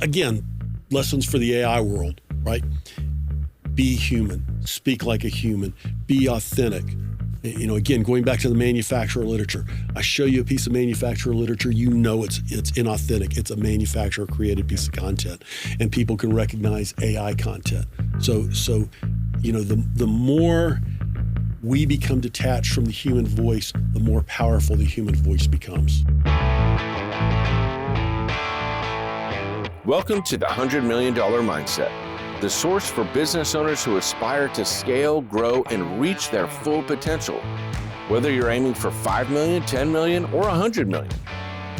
again, lessons for the AI world, right? Be human, speak like a human, be authentic. Again, going back to the manufacturer literature, I show you a piece of manufacturer literature, you know it's inauthentic. It's a manufacturer created piece of content, and people can recognize AI content. So the more we become detached from the human voice, the more powerful the human voice becomes. Welcome to the $100 Million Mindset, the source for business owners who aspire to scale, grow, and reach their full potential. Whether you're aiming for 5 million, 10 million, or 100 million.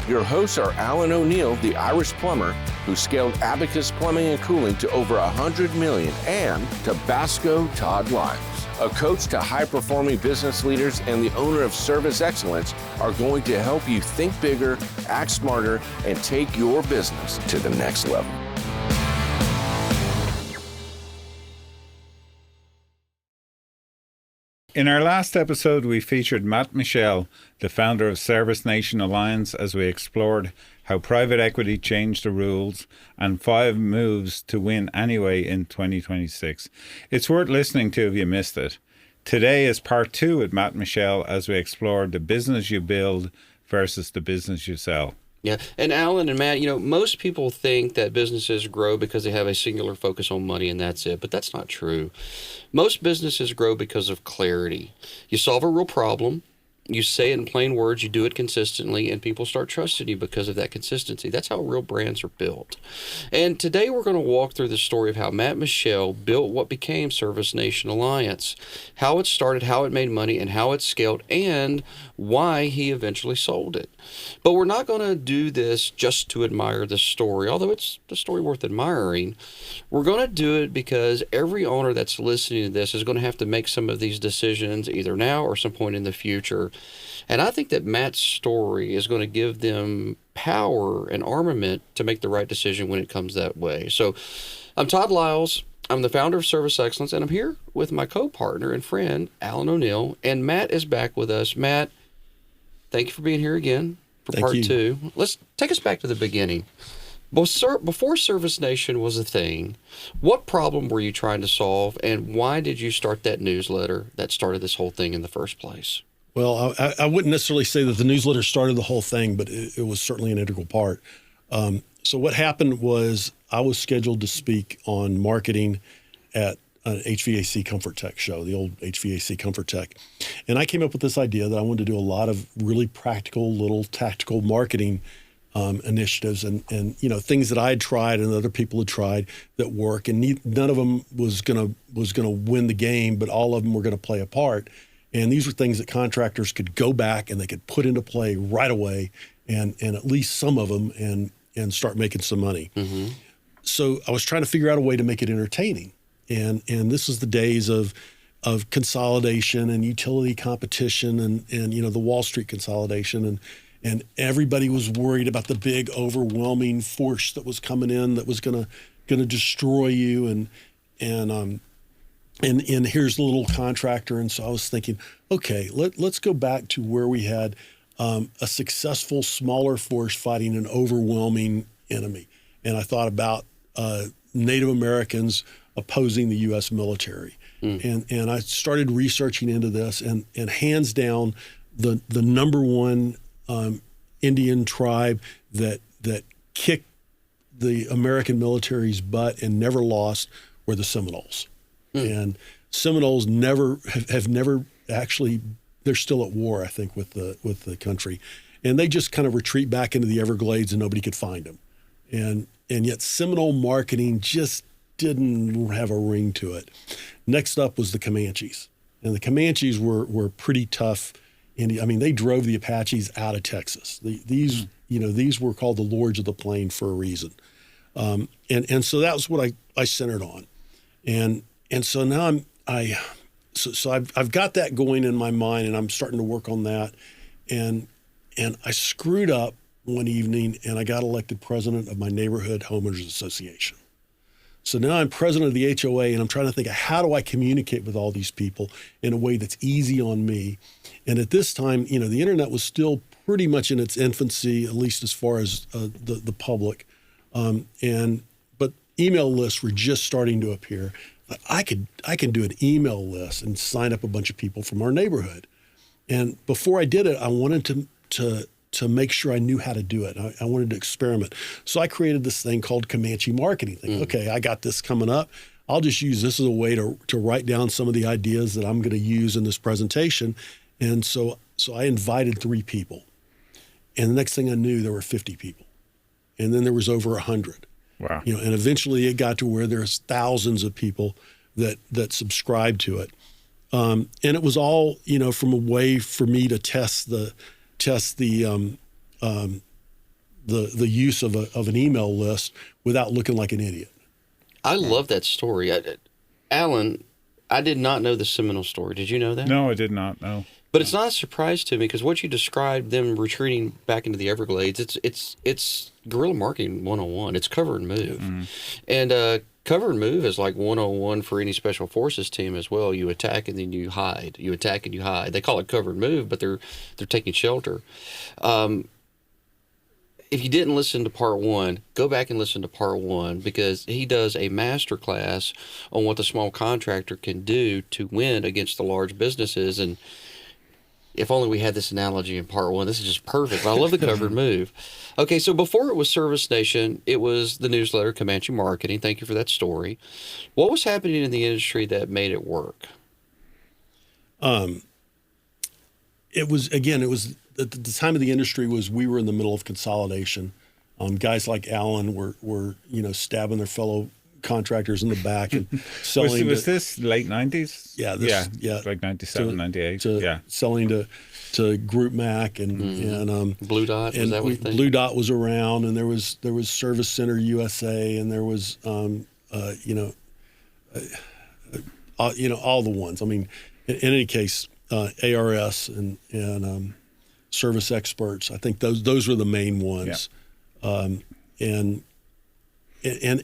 Your hosts are Alan O'Neill, the Irish plumber, who scaled Abacus Plumbing and Cooling to over 100 million, and Tabasco Todd Liles, a coach to high-performing business leaders and the owner of Service Excellence, are going to help you think bigger, act smarter, and take your business to the next level. In our last episode, we featured Michel, the founder of Service Nation Alliance, as we explored how private equity changed the rules and 5 moves to win anyway in 2026. It's worth listening to if you missed it. Today is part 2 with Michel as we explored the business you build versus the business you sell. Yeah. And Alan and Matt, most people think that businesses grow because they have a singular focus on money and that's it, but that's not true. Most businesses grow because of clarity. You solve a real problem, you say it in plain words, you do it consistently, and people start trusting you because of that consistency. That's how real brands are built. And today we're going to walk through the story of how Michel built what became Service Nation Alliance, how it started, how it made money, and how it scaled, and why he eventually sold it. But we're not going to do this just to admire the story, although it's the story worth admiring. We're going to do it because every owner that's listening to this is going to have to make some of these decisions either now or some point in the future. And I think that Matt's story is going to give them power and armament to make the right decision when it comes that way. So I'm Todd Liles. I'm the founder of Service Excellence, and I'm here with my co-partner and friend, Alan O'Neill. And Matt is back with us. Matt, thank you for being here again for part 2. Let's take us back to the beginning. Before Service Nation was a thing, what problem were you trying to solve, and why did you start that newsletter that started this whole thing in the first place? Well, I wouldn't necessarily say that the newsletter started the whole thing, but it was certainly an integral part. So what happened was I was scheduled to speak on marketing at an HVAC Comfort Tech show, the old HVAC Comfort Tech. And I came up with this idea that I wanted to do a lot of really practical, little tactical marketing initiatives and things that I had tried and other people had tried that work. And none of them was gonna win the game, but all of them were gonna play a part. And these were things that contractors could go back and they could put into play right away, and at least some of them, and start making some money. Mm-hmm. So I was trying to figure out a way to make it entertaining. And this is the days of consolidation and utility competition and the Wall Street consolidation, and everybody was worried about the big overwhelming force that was coming in that was gonna destroy you, and here's the little contractor. And so I was thinking, okay, let's go back to where we had a successful smaller force fighting an overwhelming enemy. And I thought about Native Americans opposing the U.S. military. And I started researching into this, and hands down, the number one Indian tribe that kicked the American military's butt and never lost were the Seminoles. And Seminoles have never actually, they're still at war, I think, with the country. And they just kind of retreat back into the Everglades and nobody could find them. And yet Seminole marketing just didn't have a ring to it. Next up was the Comanches. And the Comanches were pretty tough. They drove the Apaches out of Texas. These were called the Lords of the Plain for a reason. And so that was what I centered on. And so now I've got that going in my mind, and I'm starting to work on that. And I screwed up one evening, and I got elected president of my neighborhood homeowners association. So now I'm president of the HOA, and I'm trying to think of how do I communicate with all these people in a way that's easy on me. And at this time, the internet was still pretty much in its infancy, at least as far as the public. But email lists were just starting to appear. I can do an email list and sign up a bunch of people from our neighborhood. And before I did it, I wanted to make sure I knew how to do it. I wanted to experiment. So I created this thing called Comanche marketing thing. Okay, I got this coming up. I'll just use this as a way to write down some of the ideas that I'm going to use in this presentation. And so I invited 3 people. And the next thing I knew, there were 50 people. And then there was over 100. Wow. And eventually it got to where there's thousands of people that subscribed to it. And it was all, from a way for me to test the use of an email list without looking like an idiot. I love that story. Alan, I did not know the Seminole story. Did you know that? No, I did not know. But it's not a surprise to me because what you described, them retreating back into the Everglades, it's guerrilla marketing 101. It's cover and move. Mm-hmm. And cover and move is like 101 for any special forces team as well. You attack and then you hide. You attack and you hide. They call it cover and move, but they're taking shelter. If you didn't listen to part 1, go back and listen to part 1 because he does a master class on what the small contractor can do to win against the large businesses. And if only we had this analogy in part 1. This is just perfect. I love the cover and move. Okay, so before it was Service Nation, it was the newsletter Comanche Marketing. Thank you for that story. What was happening in the industry that made it work? It was at the time of the industry we were in the middle of consolidation. Guys like Alan were stabbing their fellow contractors in the back and selling. Was this late 90s? Yeah. Like 97, 98. Selling to Group Mac and Blue Dot. Was that what thing? Blue Dot was around, and there was Service Center USA, and there was all the ones. I mean, in any case, ARS and Service Experts. I think those were the main ones, and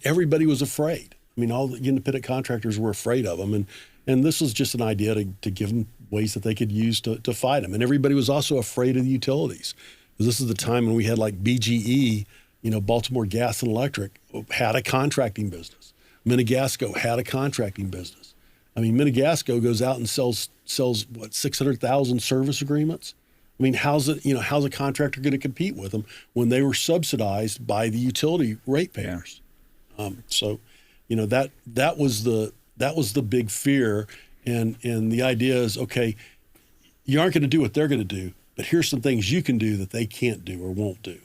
everybody was afraid. I mean, all the independent contractors were afraid of them, and this was just an idea to give them ways that they could use to fight them. And everybody was also afraid of the utilities, because this is the time when we had like BGE, Baltimore Gas and Electric, had a contracting business. Minigasco had a contracting business. I mean, Minigasco goes out and sells what, 600,000 service agreements. I mean, how's a contractor going to compete with them when they were subsidized by the utility ratepayers? So, that was the big fear, and the idea is, okay, you aren't going to do what they're going to do, but here's some things you can do that they can't do or won't do.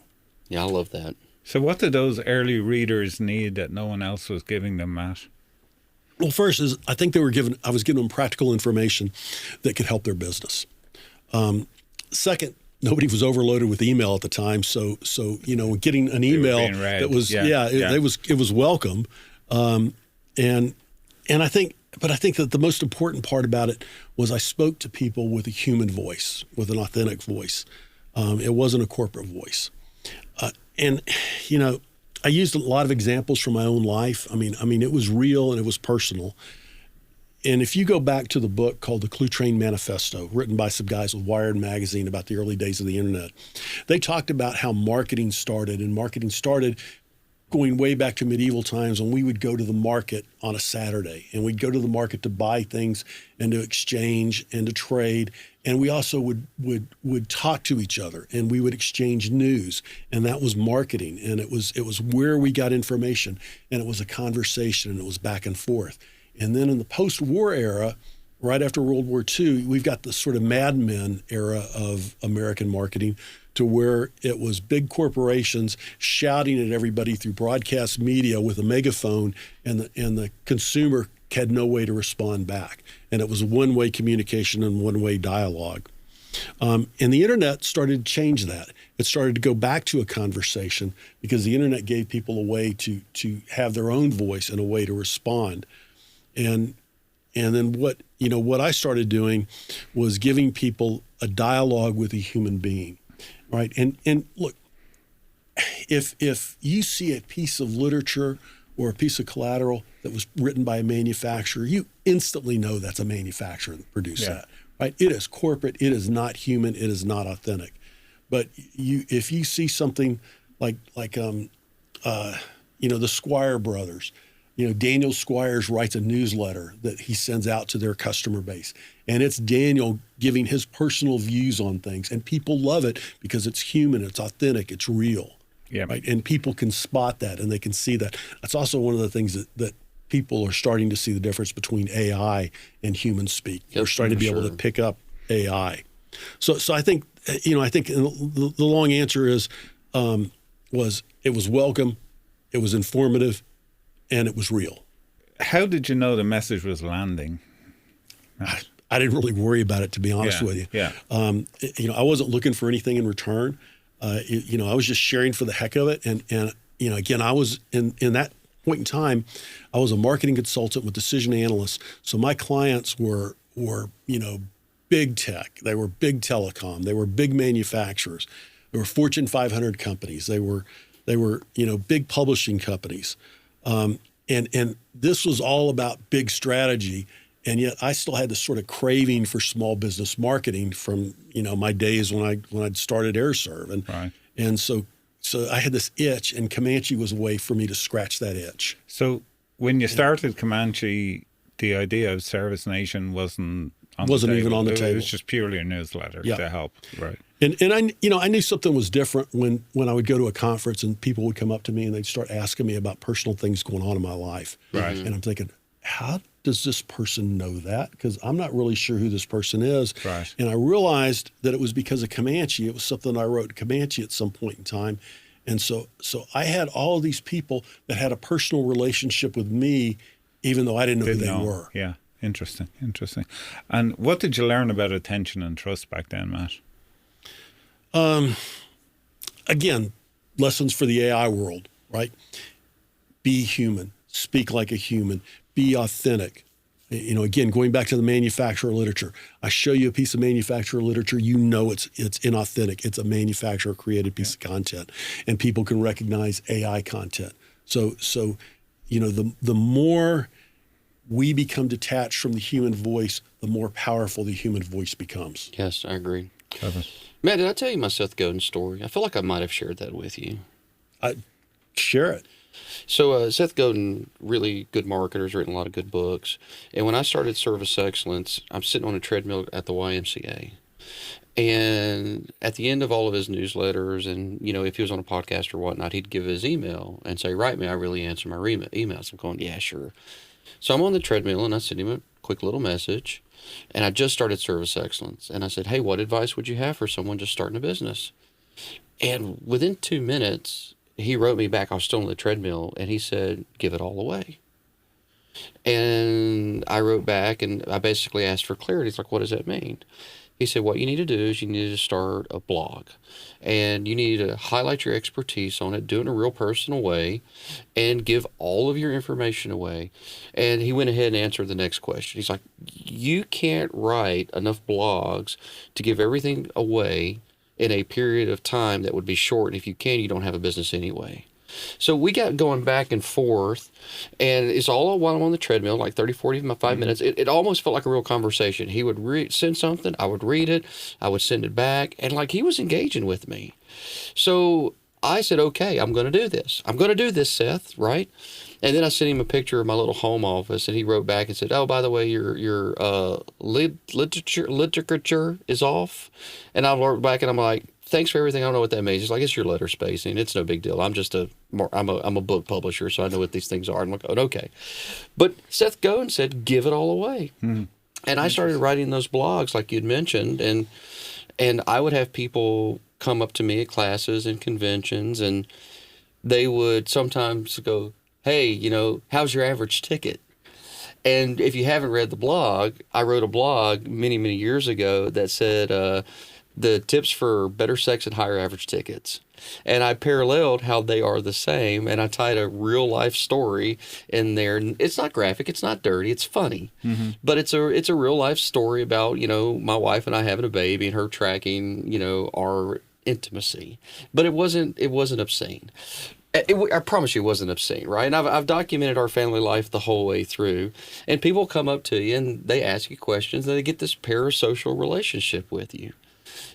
Yeah, I love that. So, what did those early readers need that no one else was giving them, Matt? Well, first is I think I was giving them practical information that could help their business. Second, nobody was overloaded with email at the time, so getting an email that was it was welcome, and I think that the most important part about it was I spoke to people with a human voice, with an authentic voice. It wasn't a corporate voice, and I used a lot of examples from my own life. I mean, it was real and it was personal. And if you go back to the book called The Clue Train Manifesto, written by some guys with Wired magazine about the early days of the internet, they talked about how marketing started. And marketing started going way back to medieval times when we would go to the market on a Saturday. And we'd go to the market to buy things and to exchange and to trade. And we also would talk to each other, and we would exchange news. And that was marketing. And it was where we got information. And it was a conversation, and it was back and forth. And then in the post-war era, right after World War II, we've got this sort of Mad Men era of American marketing, to where it was big corporations shouting at everybody through broadcast media with a megaphone, and the consumer had no way to respond back. And it was one-way communication and one-way dialogue. And the internet started to change that. It started to go back to a conversation because the internet gave people a way to have their own voice and a way to respond. And then what I started doing was giving people a dialogue with a human being, right? And look, if you see a piece of literature or a piece of collateral that was written by a manufacturer, you instantly know that's a manufacturer that produced that, right? It is corporate. It is not human. It is not authentic. But if you see something like the Squire brothers. Daniel Squires writes a newsletter that he sends out to their customer base. And it's Daniel giving his personal views on things. And people love it because it's human, it's authentic, it's real. Yeah. Right. And people can spot that and they can see that. That's also one of the things that people are starting to see the difference between AI and human speak. They're starting to be able to pick up AI. So I think, the long answer is, it was welcome, it was informative, and it was real. How did you know the message was landing? I didn't really worry about it, to be honest with you. Yeah. I wasn't looking for anything in return. I was just sharing for the heck of it. And again, I was in that point in time, I was a marketing consultant with decision analysts. So my clients were big tech. They were big telecom. They were big manufacturers. They were Fortune 500 companies. They were big publishing companies. And this was all about big strategy. And yet I still had this sort of craving for small business marketing from, my days when I'd started AirServe. And, right. and so I had this itch, and Comanche was a way for me to scratch that itch. So when you started Comanche, the idea of Service Nation wasn't even on the table. It was just purely a newsletter to help. Right. And I knew something was different when I would go to a conference and people would come up to me and they'd start asking me about personal things going on in my life. Right. And I'm thinking, how does this person know that? Because I'm not really sure who this person is. Right. And I realized that it was because of Comanche. It was something I wrote in Comanche at some point in time. And so I had all of these people that had a personal relationship with me, even though I didn't know who they were. Yeah. Interesting. And what did you learn about attention and trust back then, Matt? Again, lessons for the AI world, right? Be human, speak like a human, be authentic. Again, going back to the manufacturer literature, I show you a piece of manufacturer literature, it's inauthentic. It's a manufacturer created piece of content, and people can recognize AI content. So the more we become detached from the human voice, the more powerful the human voice becomes. Yes, I agree. Clever. Matt, did I tell you my Seth Godin story? I feel like I might have shared that with you. Share it. So Seth Godin, really good marketer, has written a lot of good books. And when I started Service Excellence, I'm sitting on a treadmill at the YMCA. And at the end of all of his newsletters, and, if he was on a podcast or whatnot, he'd give his email and say, write me, I really answer my emails. I'm going, yeah, sure. So I'm on the treadmill, and I sent him a quick little message. And I just started Service Excellence. And I said, hey, what advice would you have for someone just starting a business? And within 2 minutes, he wrote me back. I was still on the treadmill, and he said, give it all away. And I wrote back, and I basically asked for clarity. It's like, what does that mean? He said, what you need to do is you need to start a blog, and you need to highlight your expertise on it, do it in a real personal way, and give all of your information away. And he went ahead and answered the next question. He's like, you can't write enough blogs to give everything away in a period of time that would be short. And if you can, you don't have a business anyway. So we got going back and forth, and it's all while I'm on the treadmill, like 30, 45 minutes. It almost felt like a real conversation. He would send something, I would read it, I would send it back, and like he was engaging with me. So I said, okay, I'm going to do this. I'm going to do this, Seth, right? And then I sent him a picture of my little home office, and he wrote back and said, oh, by the way, your literature is off. And I wrote back, and I'm like, thanks for everything. I don't know what that means. It's like, it's your letter spacing. It's no big deal. I'm a book publisher, so I know what these things are. I'm like, oh, okay. But Seth Godin said, give it all away. Mm-hmm. And I started writing those blogs like you'd mentioned, and I would have people come up to me at classes and conventions, and they would sometimes go, hey, how's your average ticket? And if you haven't read the blog, I wrote a blog many, many years ago that said, the tips for better sex and higher average tickets. And I paralleled how they are the same, and I tied a real life story in there. It's not graphic, it's not dirty, it's funny. Mm-hmm. But it's a real life story about, my wife and I having a baby and her tracking, our intimacy. But it wasn't obscene. I promise you it wasn't obscene, right? And I've documented our family life the whole way through. And people come up to you and they ask you questions, and they get this parasocial relationship with you.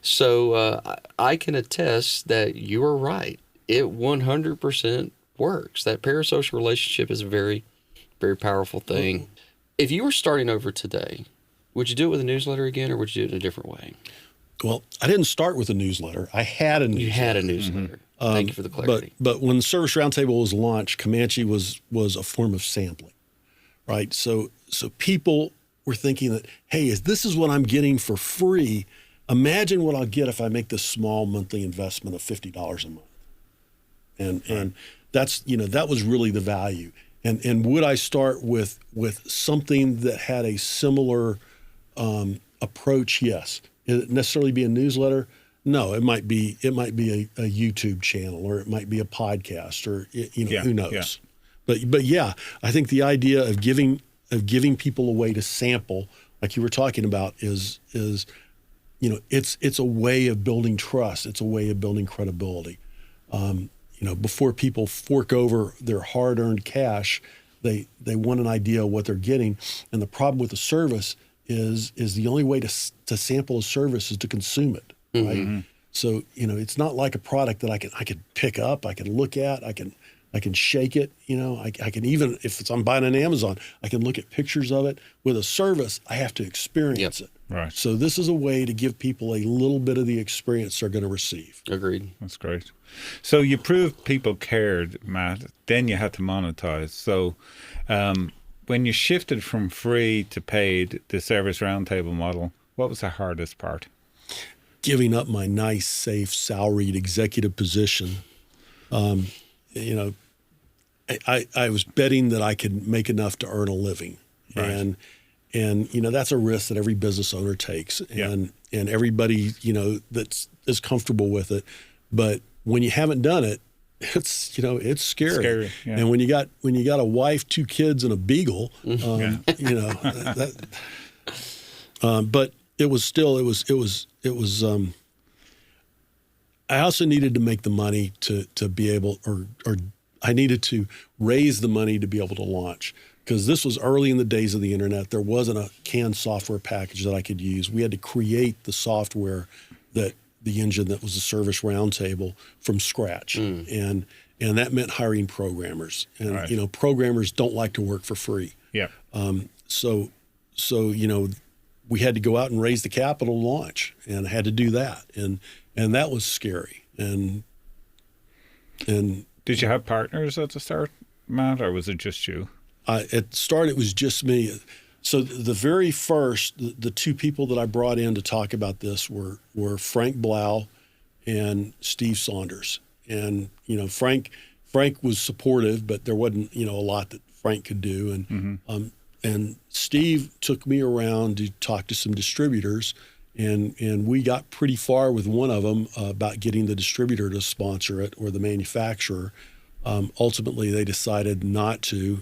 So I can attest that you are right. It 100% works. That parasocial relationship is a very, very powerful thing. If you were starting over today, would you do it with a newsletter again, or would you do it in a different way? Well, I didn't start with a newsletter. I had a newsletter. You had a newsletter. Thank you for the clarity. But when the Service Roundtable was launched, Comanche was a form of sampling, right? So people were thinking that, hey, this is what I'm getting for free. Imagine what I'll get if I make this small monthly investment of $50 a month. And that's, that was really the value. And would I start with something that had a similar approach? Yes. Would it necessarily be a newsletter? No, it might be a YouTube channel, or it might be a podcast, or who knows. Yeah. But yeah, I think the idea of giving people a way to sample, like you were talking about, is it's a way of building trust. It's a way of building credibility. Before people fork over their hard-earned cash, they want an idea of what they're getting. And the problem with the service is the only way to sample a service is to consume it, right? Mm-hmm. So it's not like a product that I can pick up, I can look at, I can shake it. I can, even if I'm buying on Amazon, I can look at pictures of it. With a service, I have to experience it. Right. So this is a way to give people a little bit of the experience they're going to receive. Agreed. That's great. So you proved people cared, Matt. Then you had to monetize. So when you shifted from free to paid, the Service Roundtable model, what was the hardest part? Giving up my nice, safe, salaried executive position. I was betting that I could make enough to earn a living. Right. And that's a risk that every business owner takes, and everybody that's comfortable with it. But when you haven't done it, it's scary. Yeah. And when you got a wife, 2 kids, and a beagle, but it was. I also needed to make the money to be able, or I needed to raise the money to be able to launch. Because this was early in the days of the internet. There wasn't a canned software package that I could use. We had to create the software, the engine that was the Service Roundtable, from scratch. And that meant hiring programmers. And right. Programmers don't like to work for free. Yeah. So we had to go out and raise the capital to launch, and I had to do that. And that was scary. And did you have partners at the start, Matt, or was it just you? At the start, it was just me. So the very first, the 2 people that I brought in to talk about this were Frank Blau and Steve Saunders. And Frank was supportive, but there wasn't a lot that Frank could do. And and Steve took me around to talk to some distributors, and we got pretty far with one of them about getting the distributor to sponsor it, or the manufacturer. Ultimately, they decided not to.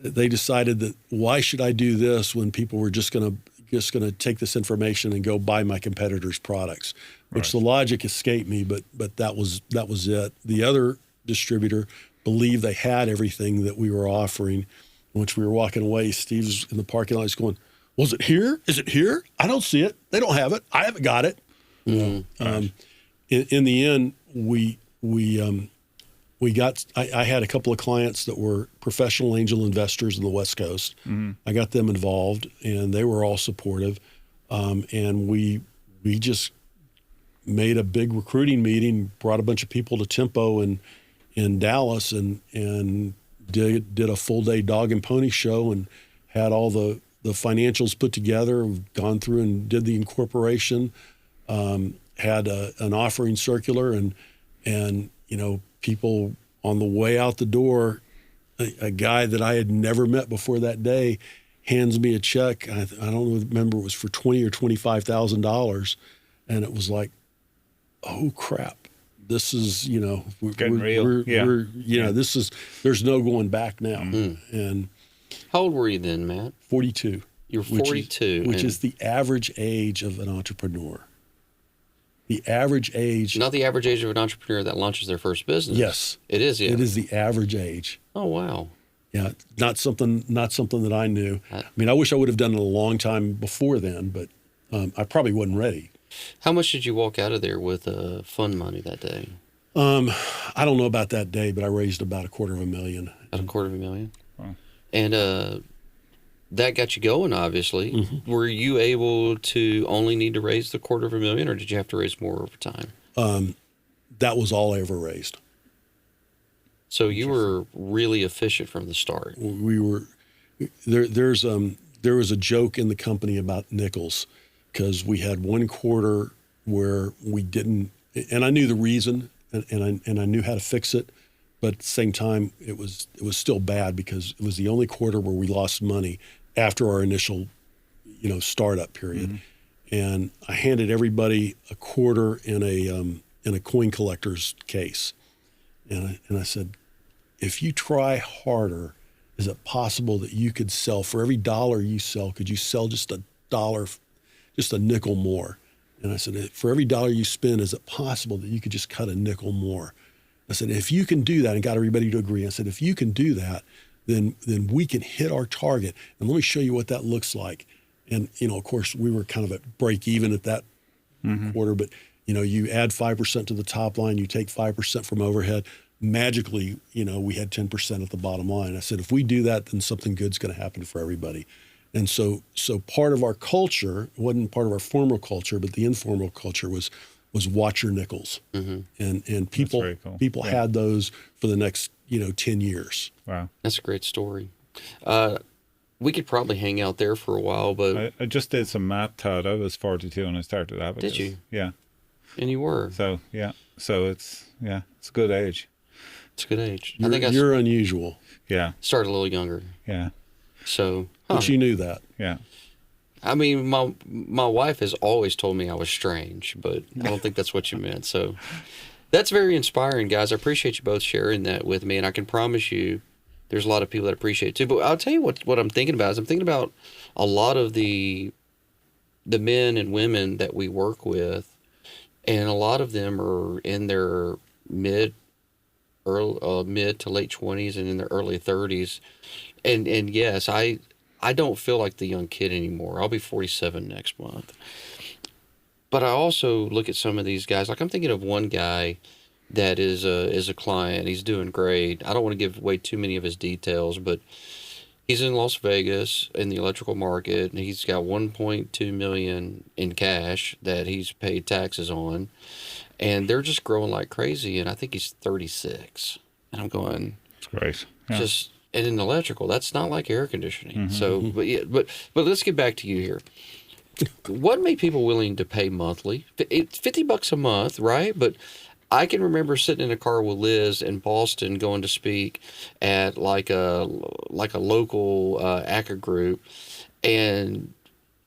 They decided that, why should I do this when people were just going to take this information and go buy my competitors' products? Which the logic escaped me, but that was it. The other distributor believed they had everything that we were offering. Once we were walking away, Steve's in the parking lot. He's going, "Was it here? Is it here? I don't see it. They don't have it. I haven't got it." In the end, I had a couple of clients that were professional angel investors in the West Coast. I got them involved, and they were all supportive. And we just made a big recruiting meeting, brought a bunch of people to Tempo in Dallas, and did a full day dog and pony show, and had all the financials put together. We've gone through and did the incorporation, had an offering circular, and people on the way out the door, a guy that I had never met before that day hands me a check. I don't remember, it was for $20,000 or $25,000, and it was like, oh crap, this is we're getting real. This is, there's no going back now. And how old were you then, Matt? 42. You're 42, which is the average age of an entrepreneur. The average age. Not the average age of an entrepreneur that launches their first business. Yes. It is, yeah. It is the average age. Oh, wow. Yeah, not something that I knew. I mean, I wish I would have done it a long time before then, but I probably wasn't ready. How much did you walk out of there with fund money that day? I don't know about that day, but I raised about $250,000. About $250,000. Wow. And that got you going, obviously. Were you able to only need to raise the $250,000, or did you have to raise more over time? That was all I ever raised. So you were really efficient from the start. We were there was a joke in the company about nickels, because we had one quarter where we didn't, and I knew the reason, and I knew how to fix it, but at the same time it was still bad, because it was the only quarter where we lost money after our initial startup period. And I handed everybody a quarter in a coin collector's case, and I said, if you try harder, is it possible that you could sell, for every dollar you sell, could you sell just a dollar, just a nickel more? And I said, for every dollar you spend, is it possible that you could just cut a nickel more? I said, if you can do that, and got everybody to agree. I said, if you can do that, then we can hit our target. And let me show you what that looks like. And, of course, we were kind of at break even at that quarter, but, you add 5% to the top line, you take 5% from overhead. Magically, we had 10% at the bottom line. I said, if we do that, then something good's going to happen for everybody. And so part of our culture, it wasn't part of our formal culture, but the informal culture was watch your nickels. And people had those for the next 10 years. Wow, that's a great story. We could probably hang out there for a while, but I just did some math, Todd. I was 42 when I started Abacus. Did you? Yeah. And you were. So yeah, it's a good age. It's a good age. I think you're unusual. Yeah. Started a little younger. Yeah. So, but you knew that. Yeah. I mean, my wife has always told me I was strange, but I don't think that's what you meant. So that's very inspiring, guys. I appreciate you both sharing that with me, and I can promise you there's a lot of people that appreciate it too. But I'll tell you what I'm thinking about is I'm thinking about a lot of the men and women that we work with, and a lot of them are in their mid to late 20s and in their early 30s. And yes, I don't feel like the young kid anymore. I'll be 47 next month. But I also look at some of these guys. Like, I'm thinking of one guy that is a client. He's doing great. I don't want to give away too many of his details, but he's in Las Vegas in the electrical market, and he's got $1.2 million in cash that he's paid taxes on, and they're just growing like crazy. And I think he's 36. And I'm going, that's great. Yeah. And in electrical, that's not like air conditioning. So, but let's get back to you here. What made people willing to pay monthly? It's $50 a month, right? But I can remember sitting in a car with Liz in Boston, going to speak at like a local ACA group, and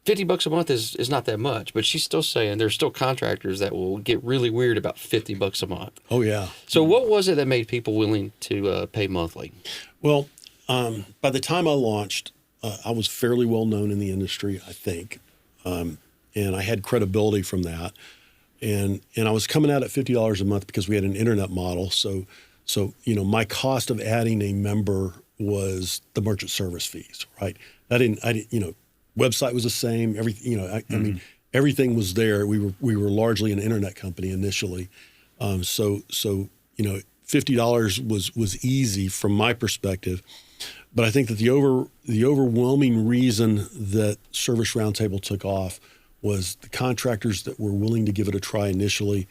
$50 a month is not that much. But she's still saying there's still contractors that will get really weird about $50 a month. Oh yeah. So what was it that made people willing to pay monthly? Well, by the time I launched, I was fairly well known in the industry, I think, and I had credibility from that. And I was coming out at $50 a month because we had an internet model. So my cost of adding a member was the merchant service fees, right? I didn't website was the same. Everything, I mean, everything was there. We were largely an internet company initially. So $50 was easy from my perspective. But I think that the overwhelming reason that Service Roundtable took off was the contractors that were willing to give it a try initially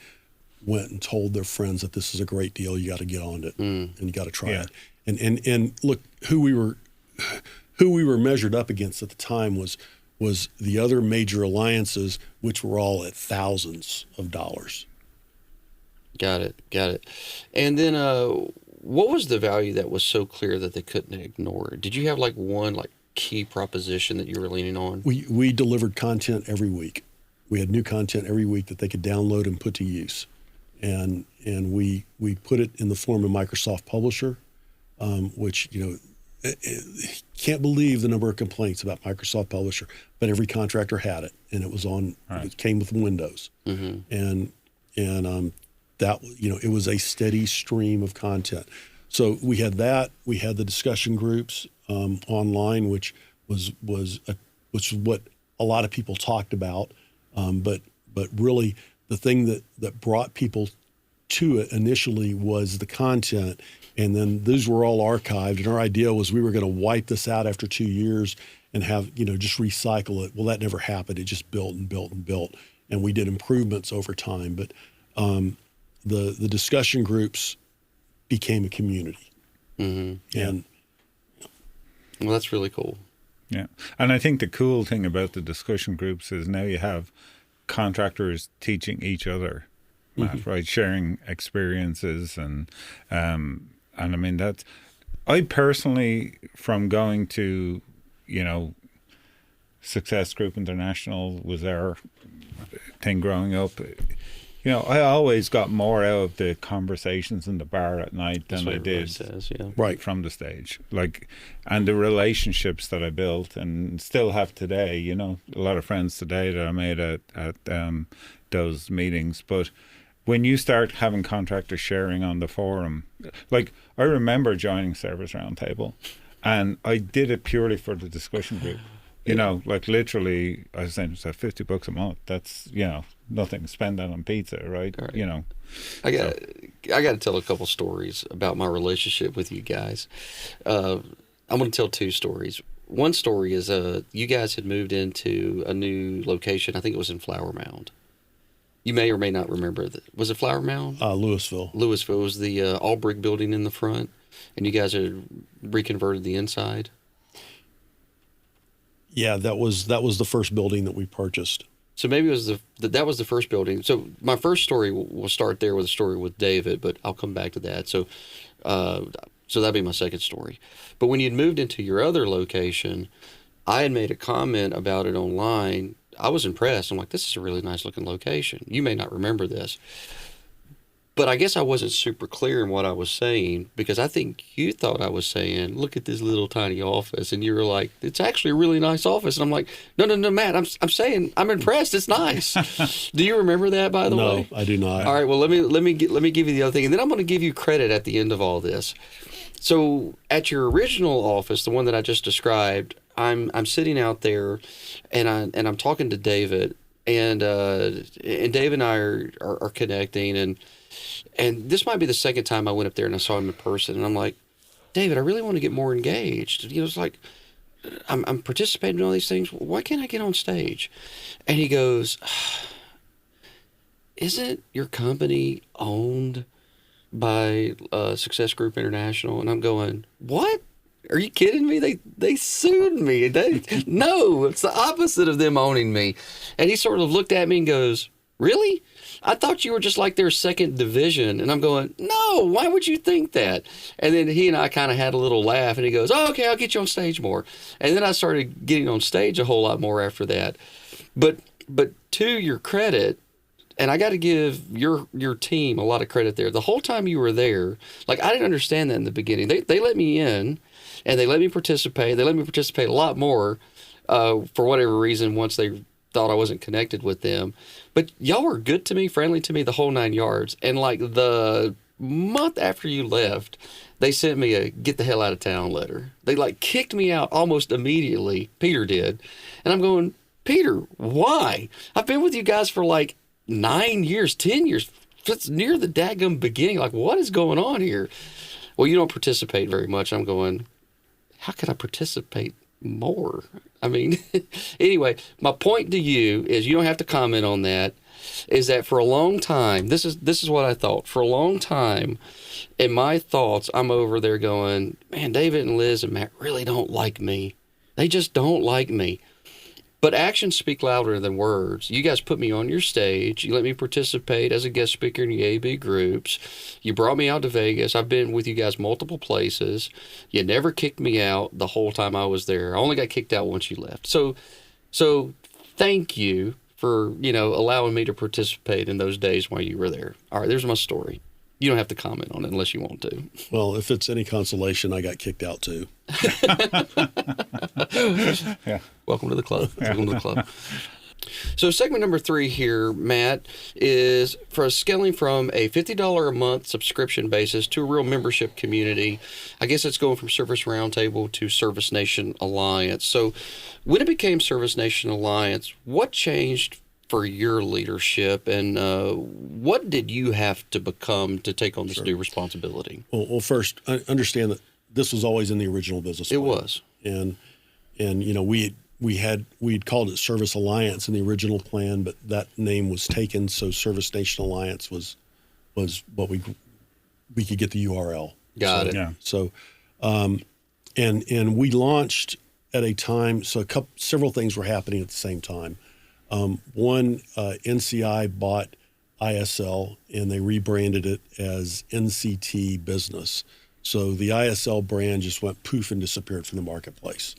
went and told their friends that this is a great deal. You got to get on it and you got to try it. And look, who we were measured up against at the time was the other major alliances, which were all at thousands of dollars. Got it. And then what was the value that was so clear that they couldn't ignore it? Did you have one key proposition that you were leaning on? We delivered content every week. We had new content every week that they could download and put to use. And we put it in the form of Microsoft Publisher, which, can't believe the number of complaints about Microsoft Publisher, but every contractor had it, and it was on, it came with Windows. And that, it was a steady stream of content. So we had that. We had the discussion groups online, which was what a lot of people talked about. But But really, the thing that brought people to it initially was the content, and then those were all archived. And our idea was we were going to wipe this out after 2 years and have, just recycle it. Well, that never happened. It just built and built and built, and we did improvements over time. But the discussion groups became a community. Mm-hmm. And well, that's really cool. Yeah. And I think the cool thing about the discussion groups is now you have contractors teaching each other, Matt, right? Sharing experiences. And I mean, I personally, from going to, Success Group International was our thing growing up. I always got more out of the conversations in the bar at night than I did right from the stage. And the relationships that I built and still have today, a lot of friends today that I made at those meetings. But when you start having contractors sharing on the forum, I remember joining Service Roundtable, and I did it purely for the discussion group. Literally, I was saying it's at $50 a month. That's, nothing. Spend that on pizza, right? I got to tell a couple stories about my relationship with you guys. I'm going to tell two stories. One story is you guys had moved into a new location. I think it was in Flower Mound. You may or may not remember that. Was it Flower Mound? Louisville. Louisville. It was the all brick building in the front, and you guys had reconverted the inside. Yeah, that was the first building that we purchased. So maybe it was that was the first building. So my first story will start there with a story with David, but I'll come back to that. So that'd be my second story. But when you'd moved into your other location, I had made a comment about it online. I was impressed. I'm like, this is a really nice looking location. You may not remember this, but I guess I wasn't super clear in what I was saying, because I think you thought I was saying, look at this little tiny office. And you were like, it's actually a really nice office. And I'm like, no, Matt, I'm saying I'm impressed. It's nice. Do you remember that, by the way? No, I do not. All right. Well, let me give you the other thing. And then I'm going to give you credit at the end of all this. So at your original office, the one that I just described, I'm sitting out there and I'm talking to David, and Dave and I are connecting, and this might be the second time I went up there and I saw him in person, and I'm like, David, I really want to get more engaged. It's like, I'm participating in all these things. Why can't I get on stage? And he goes, isn't your company owned by Success Group International? And I'm going, what? Are you kidding me? They sued me. No, it's the opposite of them owning me. And he sort of looked at me and goes, really? I thought you were just like their second division. And I'm going, no, why would you think that? And then he and I kind of had a little laugh, and he goes, oh, okay, I'll get you on stage more. And then I started getting on stage a whole lot more after that. But to your credit, and I got to give your team a lot of credit there. The whole time you were there, I didn't understand that in the beginning. They let me in, and they let me participate. They let me participate a lot more for whatever reason once they thought I wasn't connected with them. But y'all were good to me, friendly to me, the whole 9 yards. And the month after you left, they sent me a get the hell out of town letter. They kicked me out almost immediately. Peter did. And I'm going, Peter, why? I've been with you guys for 9 years, 10 years. It's near the daggum beginning. What is going on here? Well, you don't participate very much. I'm going, how can I participate more? I mean, anyway, my point to you is, you don't have to comment on that, is that for a long time, this is what I thought. For a long time, in my thoughts, I'm over there going, man, David and Liz and Matt really don't like me. They just don't like me. But actions speak louder than words. You guys put me on your stage. You let me participate as a guest speaker in the AB groups. You brought me out to Vegas. I've been with you guys multiple places. You never kicked me out the whole time I was there. I only got kicked out once you left. So thank you for, allowing me to participate in those days while you were there. All right, there's my story. You don't have to comment on it unless you want to. Well, if it's any consolation, I got kicked out too. Yeah. Welcome to the club. Welcome to the club. So segment number 3 here, Matt, is for scaling from a $50 a month subscription basis to a real membership community. I guess it's going from Service Roundtable to Service Nation Alliance. So when it became Service Nation Alliance, what changed for your leadership, and what did you have to become to take on this new responsibility? Well, first, I understand that this was always in the original business It plan. was. And we'd called it Service Alliance in the original plan, but that name was taken, so Service Nation Alliance was what we could get the URL. Got it. Yeah. So, and we launched at a time. So several things were happening at the same time. One, NCI bought ISL and they rebranded it as NCT Business. So the ISL brand just went poof and disappeared from the marketplace.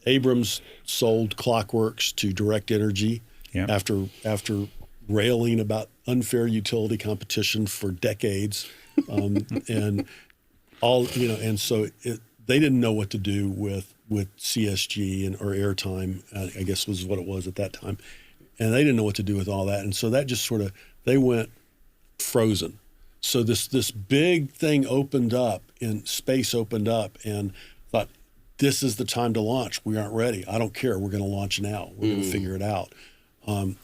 Abrams sold Clockworks to Direct Energy after railing about unfair utility competition for decades, and and so they didn't know what to do with CSG or airtime, I guess was what it was at that time, and they didn't know what to do with all that, and so that just sort of they went frozen. So this big thing opened up and space opened up, and thought, this is the time to launch. We aren't ready. I don't care. We're going to launch now. We're going to figure it out. And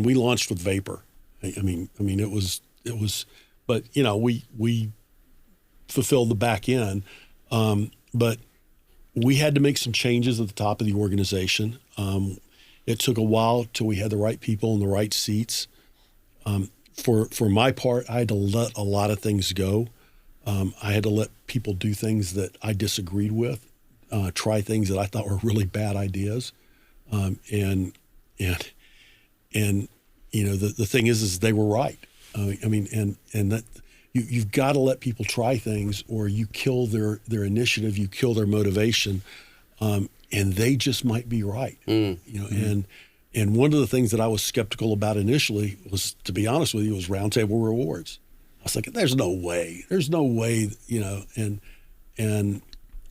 we launched with Vapor. I mean, it was, but we fulfilled the back end. But we had to make some changes at the top of the organization. It took a while till we had the right people in the right seats. For my part, I had to let a lot of things go. I had to let people do things that I disagreed with. Try things that I thought were really bad ideas, and the thing is they were right. And that you've got to let people try things, or you kill their initiative, you kill their motivation, and they just might be right. And one of the things that I was skeptical about initially was, to be honest with you, was roundtable rewards. I was like, there's no way,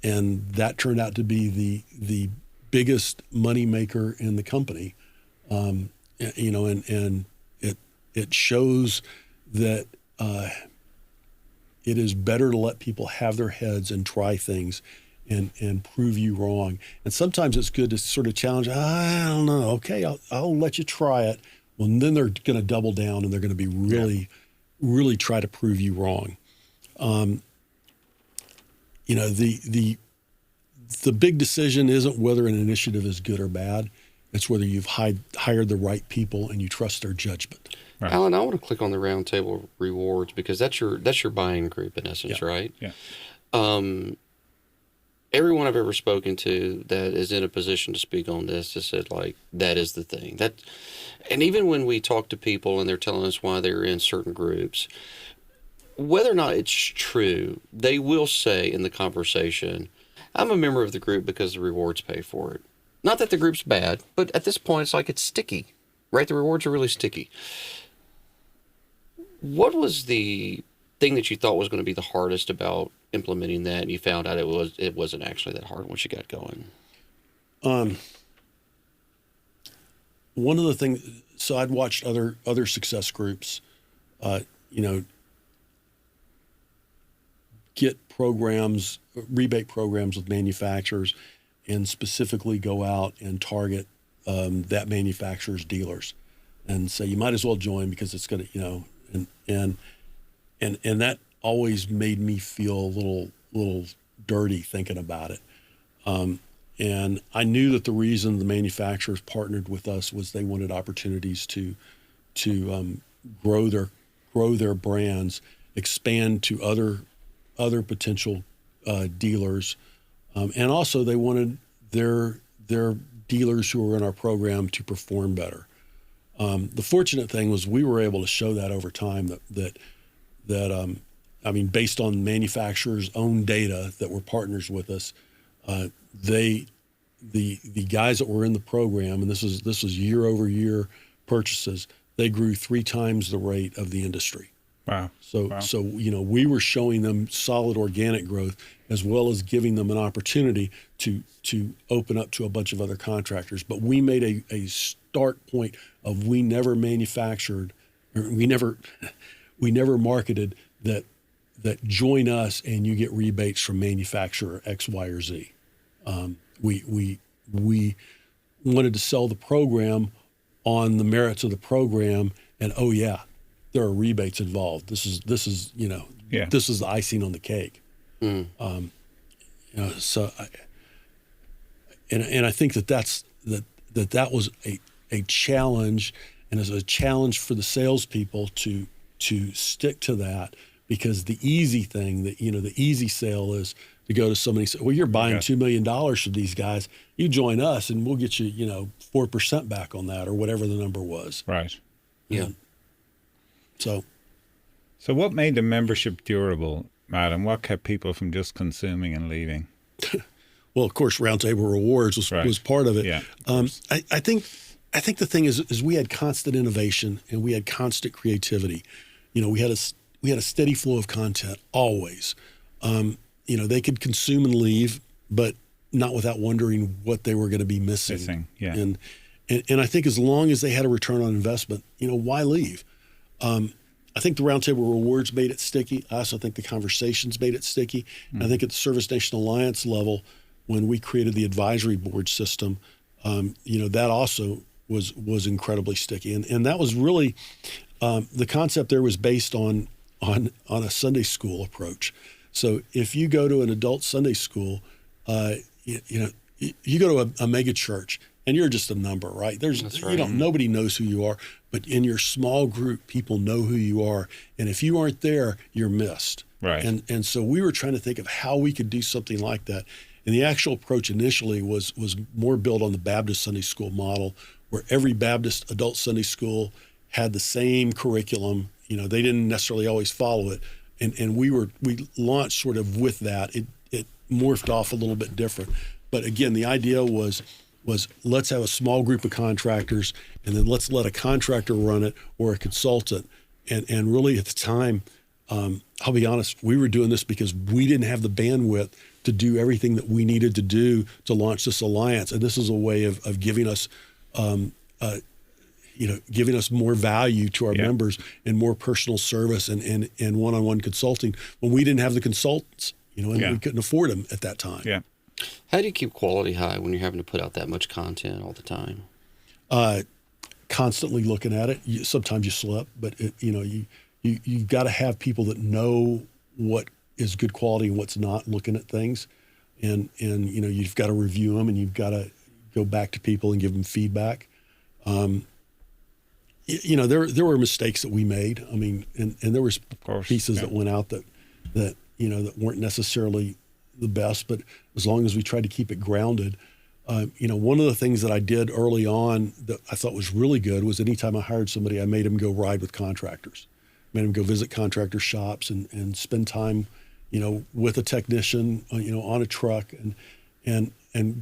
and that turned out to be the biggest money maker in the company, and it shows that it is better to let people have their heads and try things and prove you wrong. And sometimes it's good to sort of challenge. I don't know. Okay, I'll let you try it. Well, and then they're going to double down and they're going to be really try to prove you wrong. The big decision isn't whether an initiative is good or bad. It's whether you've hired the right people and you trust their judgment. Right. Alan, I want to click on the roundtable rewards because that's your buying group in essence, right? Yeah. Everyone I've ever spoken to that is in a position to speak on this has said, like, that is the thing. And even when we talk to people and they're telling us why they're in certain groups, whether or not it's true, they will say in the conversation, I'm a member of the group because the rewards pay for it. Not that the group's bad, but at this point, it's like it's sticky, right? The rewards are really sticky. What was the thing that you thought was going to be the hardest about implementing that, and you found out it wasn't actually that hard once you got going? One of the things, so I'd watched other success groups, get programs, rebate programs with manufacturers, and specifically go out and target that manufacturer's dealers, and say you might as well join because it's going to, and that always made me feel a little dirty thinking about it. And I knew that the reason the manufacturers partnered with us was they wanted opportunities to grow their brands, expand to other potential dealers, and also they wanted their dealers who were in our program to perform better. The fortunate thing was we were able to show that over time that based on manufacturers' own data that were partners with us, the guys that were in the program, and this was year over year purchases, they grew 3 times the rate of the industry. Wow. So we were showing them solid organic growth as well as giving them an opportunity to open up to a bunch of other contractors. But we made a start point of we never manufactured, or we never marketed that join us and you get rebates from manufacturer X, Y, or Z. We wanted to sell the program on the merits of the program, and oh yeah, there are rebates involved. This is this is the icing on the cake. So I think that was a challenge, and as a challenge for the salespeople to stick to that, because the easy thing the easy sale is to go to somebody and say, well, you're buying $2 million from these guys. You join us and we'll get you, 4% back on that, or whatever the number was. Right. Yeah. So what made the membership durable, Matt, and what kept people from just consuming and leaving? well, of course, Roundtable Rewards was part of it. Yeah. I think the thing is we had constant innovation and we had constant creativity. We had a steady flow of content always. They could consume and leave, but not without wondering what they were going to be missing. Yeah. And I think as long as they had a return on investment, why leave? I think the Roundtable Rewards made it sticky. I also think the conversations made it sticky. And I think at the Service Nation Alliance level, when we created the advisory board system, that also was incredibly sticky. And that was really the concept there was based on a Sunday school approach. So if you go to an adult Sunday school, you go to a mega church and you're just a number, right? That's right. Nobody knows who you are, but in your small group, people know who you are. And if you aren't there, you're missed. Right. And so we were trying to think of how we could do something like that. And the actual approach initially was more built on the Baptist Sunday school model, where every Baptist adult Sunday school had the same curriculum. They didn't necessarily always follow it. And we launched sort of with that. It morphed off a little bit different. But again, the idea was let's have a small group of contractors, and then let's let a contractor run it, or a consultant. And really at the time, I'll be honest, we were doing this because we didn't have the bandwidth to do everything that we needed to do to launch this alliance. And this is a way of giving us giving us more value to our members and more personal service and one-on-one consulting when we didn't have the consultants, and we couldn't afford them at that time. Yeah. How do you keep quality high when you're having to put out that much content all the time? Constantly looking at it. Sometimes you slip, but you got to have people that know what is good quality and what's not, looking at things, and you've got to review them, and you've got to go back to people and give them feedback. There were mistakes that we made. I mean, and there was pieces that went out that weren't necessarily the best, but as long as we tried to keep it grounded, one of the things that I did early on that I thought was really good was anytime I hired somebody, I made them go ride with contractors, made them go visit contractor shops and spend time, with a technician, on a truck, and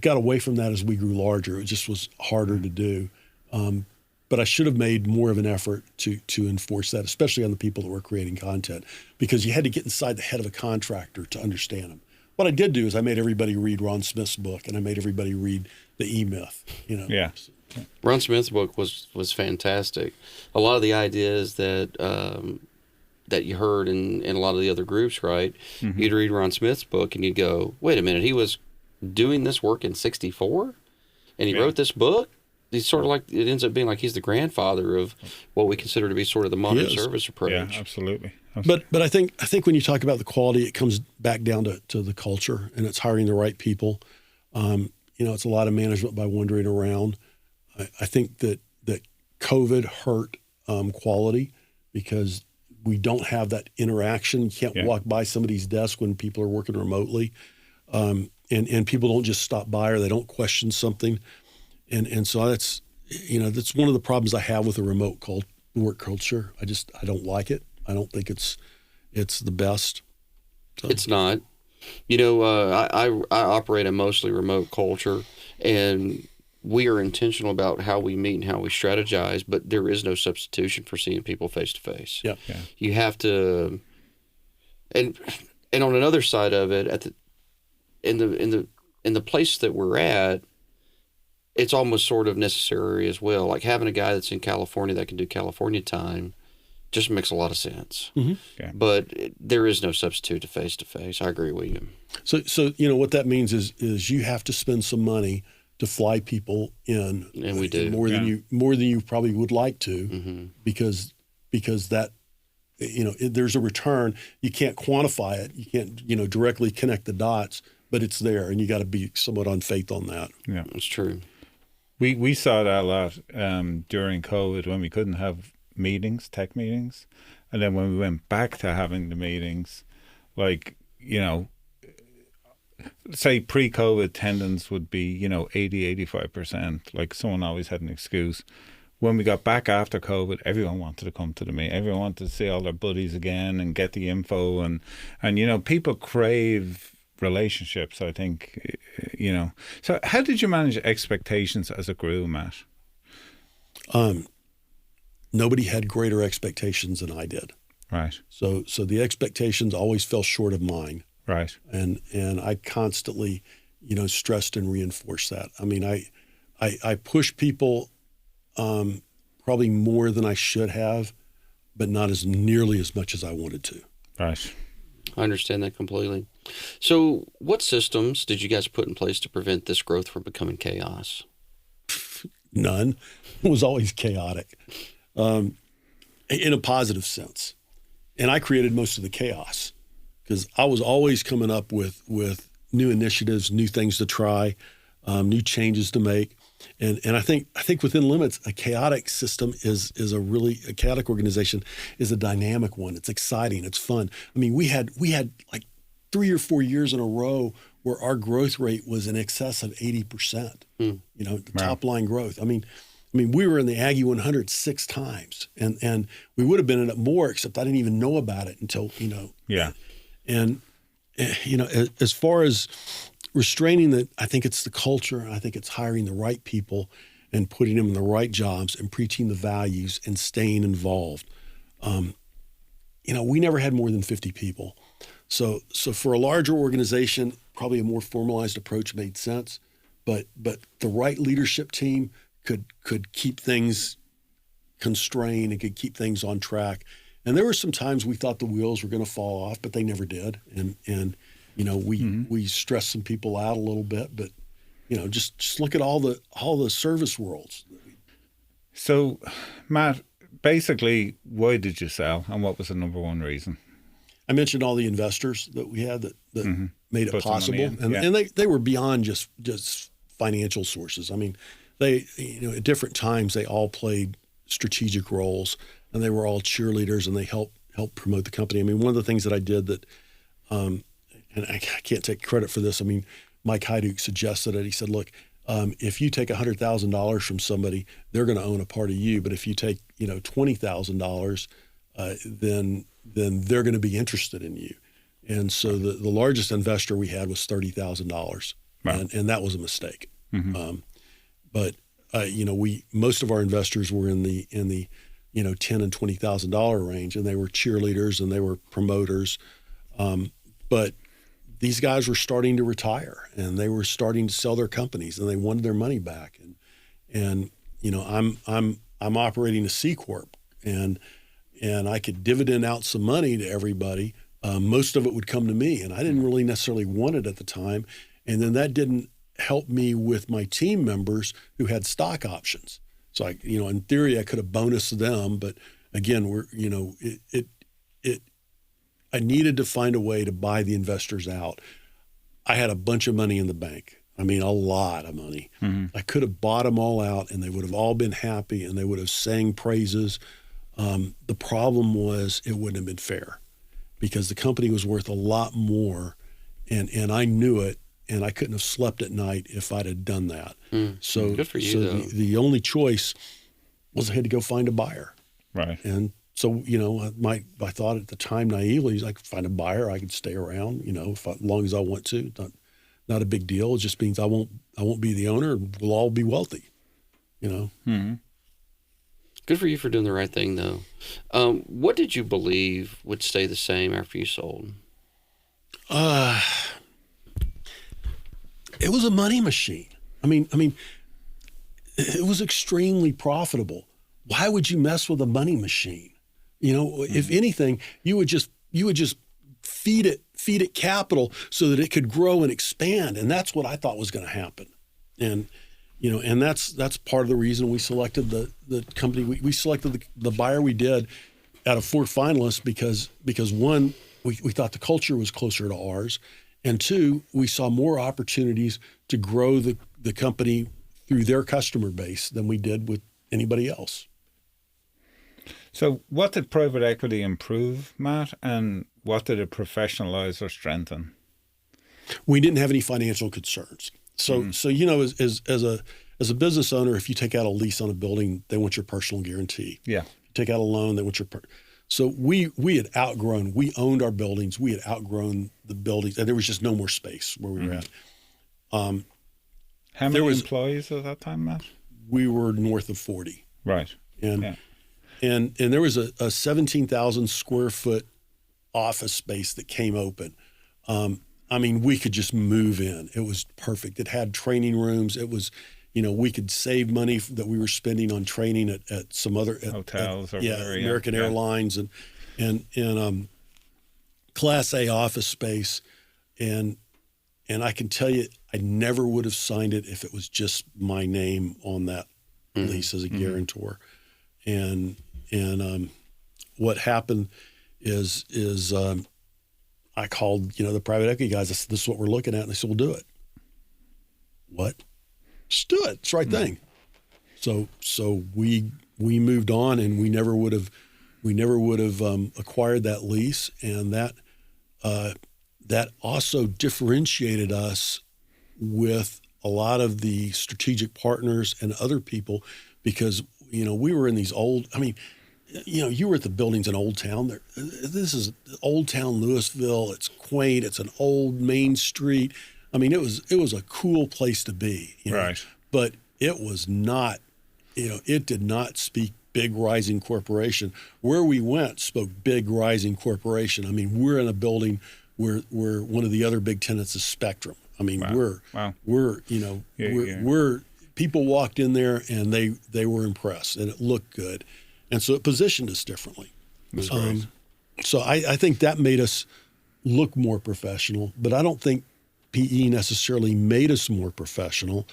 got away from that as we grew larger. It just was harder to do. But I should have made more of an effort to enforce that, especially on the people that were creating content, because you had to get inside the head of a contractor to understand them. What I did do is I made everybody read Ron Smith's book, and I made everybody read The E-Myth. Yeah. Ron Smith's book was fantastic. A lot of the ideas that you heard in a lot of the other groups, right? Mm-hmm. You'd read Ron Smith's book and you'd go, wait a minute, he was doing this work in 1964? And he wrote this book? He's sort of like, it ends up being like he's the grandfather of what we consider to be sort of the modern service approach. Yeah, absolutely. But I think when you talk about the quality, it comes back down to the culture, and it's hiring the right people. It's a lot of management by wandering around. I think that COVID hurt quality because we don't have that interaction. You can't walk by somebody's desk when people are working remotely, and people don't just stop by or they don't question something. And so that's one of the problems I have with a remote work culture. I don't like it. I don't think it's the best. So. It's not. I operate a mostly remote culture, and we are intentional about how we meet and how we strategize, but there is no substitution for seeing people face to face. Yeah. You have to, and on another side of it, in the place that we're at, it's almost sort of necessary as well. Like having a guy that's in California that can do California time just makes a lot of sense. Mm-hmm. Yeah. But there is no substitute to face-to-face. I agree with you. So what that means is you have to spend some money to fly people in, And we do. more than you probably would like to, Mm-hmm. because that, there's a return. You can't quantify it. You can't directly connect the dots, but it's there, and you got to be somewhat on faith on that. Yeah, That's true. we saw that a lot during COVID when we couldn't have meetings, tech meetings, and then when we went back to having the meetings, like say pre-COVID attendance would be 80-85%. Like someone always had an excuse. When we got back after COVID, everyone wanted to come to the meeting. Everyone wanted to see all their buddies again and get the info, and people crave relationships, I think, So how did you manage expectations as it grew, Matt? Nobody had greater expectations than I did. Right. So the expectations always fell short of mine. Right. And I constantly, stressed and reinforced that. I mean, I push people probably more than I should have, but not as nearly as much as I wanted to. Right. I understand that completely. So what systems did you guys put in place to prevent this growth from becoming chaos? None. It was always chaotic, in a positive sense. And I created most of the chaos because I was always coming up with new initiatives, new things to try, new changes to make. And I think within limits, a chaotic system is a chaotic organization is a dynamic one. It's exciting. It's fun. I mean, we had like 3 or 4 years in a row where our growth rate was in excess of 80%. The top line growth. I mean, we were in the Aggie 100 6 times, and we would have been in it more, except I didn't even know about it until Yeah. And as far as restraining that, I think it's the culture. I think it's hiring the right people and putting them in the right jobs and preaching the values and staying involved. We never had more than 50 people. So for a larger organization, probably a more formalized approach made sense. But the right leadership team could keep things constrained and could keep things on track. And there were some times we thought the wheels were going to fall off, but they never did. And we stressed some people out a little bit, but just look at all the service worlds. So, Matt, basically, why did you sell, and what was the number one reason? I mentioned all the investors that we had that made it Put some money possible, in. and they were beyond just financial sources. I mean, they at different times they all played strategic roles, and they were all cheerleaders, and they helped promote the company. I mean, one of the things that I did that, and I can't take credit for this. I mean, Mike Hyduk suggested it. He said, look, if you take $100,000 from somebody, they're going to own a part of you. But if you take $20,000, then they're going to be interested in you. And so the largest investor we had was $30,000, Wow. and that was a mistake. But most of our investors were in the $10,000 and $20,000 range, and they were cheerleaders and they were promoters. But these guys were starting to retire, and they were starting to sell their companies, and they wanted their money back. And I'm operating a C corp, and I could dividend out some money to everybody. Most of it would come to me, and I didn't really necessarily want it at the time. And then that didn't help me with my team members who had stock options. So in theory, I could have bonused them, but again, I needed to find a way to buy the investors out. I had a bunch of money in the bank. I mean, a lot of money. I could have bought them all out, and they would have all been happy, and they would have sang praises. The problem was it wouldn't have been fair, because the company was worth a lot more, and I knew it, and I couldn't have slept at night if I'd have done that. So Good for you, though. the only choice was I had to go find a buyer. Right. And so, I thought at the time naively, I could find a buyer, I could stay around, as long as I want to. Not a big deal. It just means I won't be the owner, and we'll all be wealthy, Good for you for doing the right thing, though. What did you believe would stay the same after you sold? It was a money machine. I mean, it was extremely profitable. Why would you mess with a money machine? If anything, you would just feed it capital so that it could grow and expand, and that's what I thought was going to happen. And And that's part of the reason we selected the company. We selected the buyer we did out of 4 finalists because one, we thought the culture was closer to ours, and 2, we saw more opportunities to grow the company through their customer base than we did with anybody else. So what did private equity improve, Matt, and what did it professionalize or strengthen? We didn't have any financial concerns. So as a business owner, if you take out a lease on a building, they want your personal guarantee. Yeah. You take out a loan, they want your So we had outgrown. We owned our buildings. We had outgrown the buildings, and there was just no more space where we were at. How many employees at that time, Matt? We were north of 40. Right. And there was a 17,000 square foot office space that came open. We could just move in. It was perfect. It had training rooms. It was, we could save money that we were spending on training at some other hotels or American Airlines and Class A office space. And I can tell you, I never would have signed it if it was just my name on that lease as a guarantor. And what happened is I called, the private equity guys. I said, "This is what we're looking at," and they said, "We'll do it." What? Just do it. It's the right thing. So we moved on, and we never would have acquired that lease, and that also differentiated us with a lot of the strategic partners and other people, because we were in these old. You were at the buildings in Old Town. This is Old Town Louisville. It's quaint. It's an old main street. It was a cool place to be. Right. But it was not. It did not speak big rising corporation. Where we went spoke big rising corporation. We're in a building where one of the other big tenants is Spectrum. Wow. We're people walked in there and they were impressed, and it looked good. And so it positioned us differently. So I think that made us look more professional, but I don't think PE necessarily made us more professional.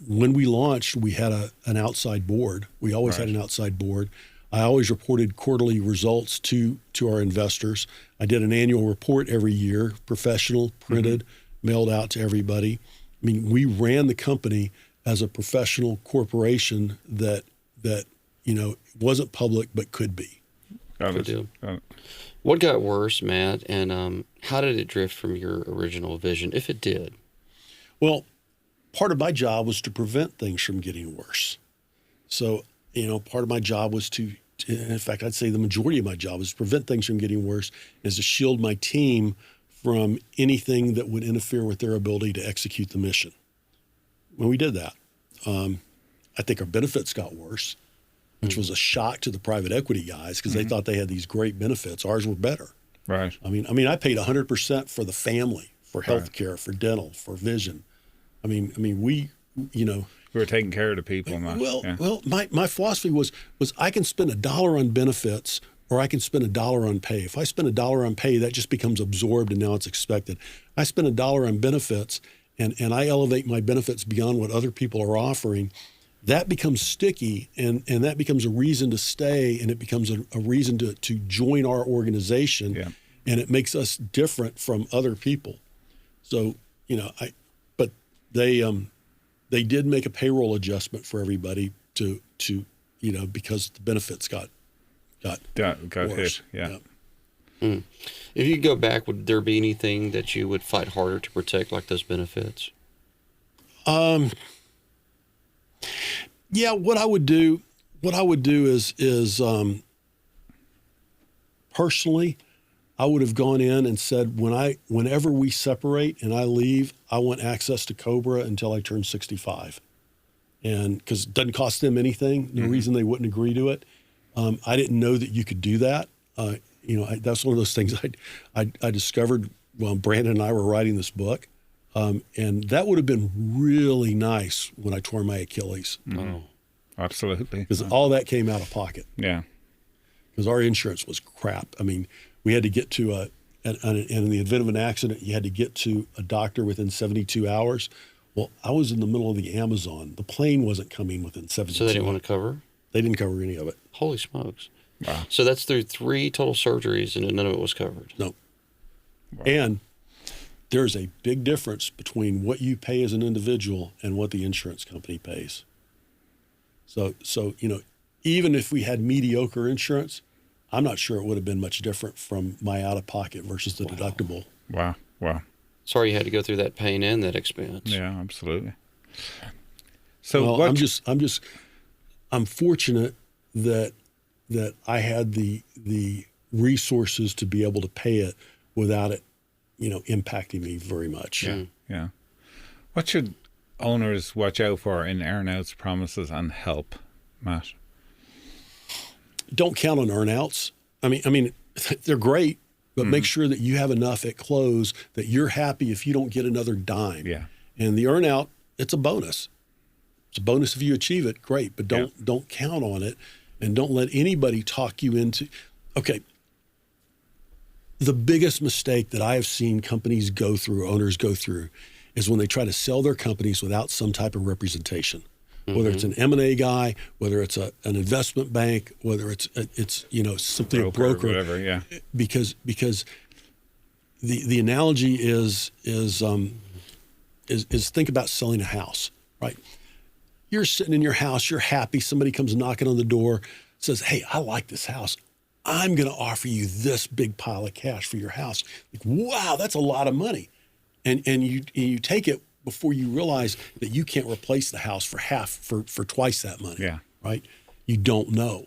When we launched, we had an outside board. We always had an outside board. I always reported quarterly results to our investors. I did an annual report every year, professional, printed, mailed out to everybody. We ran the company as a professional corporation that wasn't public but could be. Got it. What got worse, Matt, and how did it drift from your original vision, if it did? Well, part of my job was to prevent things from getting worse. So, part of my job was in fact, I'd say the majority of my job was to prevent things from getting worse, is to shield my team from anything that would interfere with their ability to execute the mission. When we did that, I think our benefits got worse, which was a shock to the private equity guys because they thought they had these great benefits. Ours were better. Right. I paid 100% for the family, for health care, for dental, for vision. We were taking care of the people, Matt. Well, my philosophy was I can spend $1 on benefits or I can spend $1 on pay. If I spend $1 on pay, that just becomes absorbed and now it's expected. I spend $1 on benefits and I elevate my benefits beyond what other people are offering. That becomes sticky and that becomes a reason to stay, and it becomes a reason to join our organization. Yeah. And it makes us different from other people. So, but they did make a payroll adjustment for everybody to because the benefits got worse. Hit. Yeah. If you could go back, would there be anything that you would fight harder to protect, like those benefits? Yeah, what I would do is personally, I would have gone in and said, whenever we separate and I leave, I want access to Cobra until I turn 65. And because it doesn't cost them anything, no reason they wouldn't agree to it. I didn't know that you could do that. That's one of those things I discovered while Brandon and I were writing this book. And that would have been really nice when I tore my Achilles. Oh, absolutely. Because all that came out of pocket. Yeah. Because our insurance was crap. We had to get to and in the event of an accident, you had to get to a doctor within 72 hours. Well, I was in the middle of the Amazon. The plane wasn't coming within 72 So they didn't want to cover? They didn't cover any of it. Holy smokes. Wow. So that's through 3 total surgeries and none of it was covered. No. And there's a big difference between what you pay as an individual and what the insurance company pays. So even if we had mediocre insurance, I'm not sure it would have been much different from my out-of-pocket versus the deductible. Wow. Sorry you had to go through that pain and that expense. Yeah, absolutely. So Well, I'm fortunate that I had the resources to be able to pay it without it, impacting me very much. Yeah. What should owners watch out for in earnouts, promises, and help, Matt? Don't count on earnouts. I mean, they're great, but make sure that you have enough at close that you're happy if you don't get another dime. Yeah. And the earnout, it's a bonus. It's a bonus if you achieve it, great, but don't count on it, and don't let anybody talk you into. Okay. The biggest mistake that I have seen companies go through, owners go through, is when they try to sell their companies without some type of representation. Whether it's an M&A guy, whether it's an investment bank, whether it's simply a broker, whatever, yeah. Because the analogy is think about selling a house, right? You're sitting in your house, you're happy, somebody comes knocking on the door, says, "Hey, I like this house. I'm going to offer you this big pile of cash for your house." Like, wow, that's a lot of money. And you take it before you realize that you can't replace the house for twice that money. Yeah. Right. You don't know.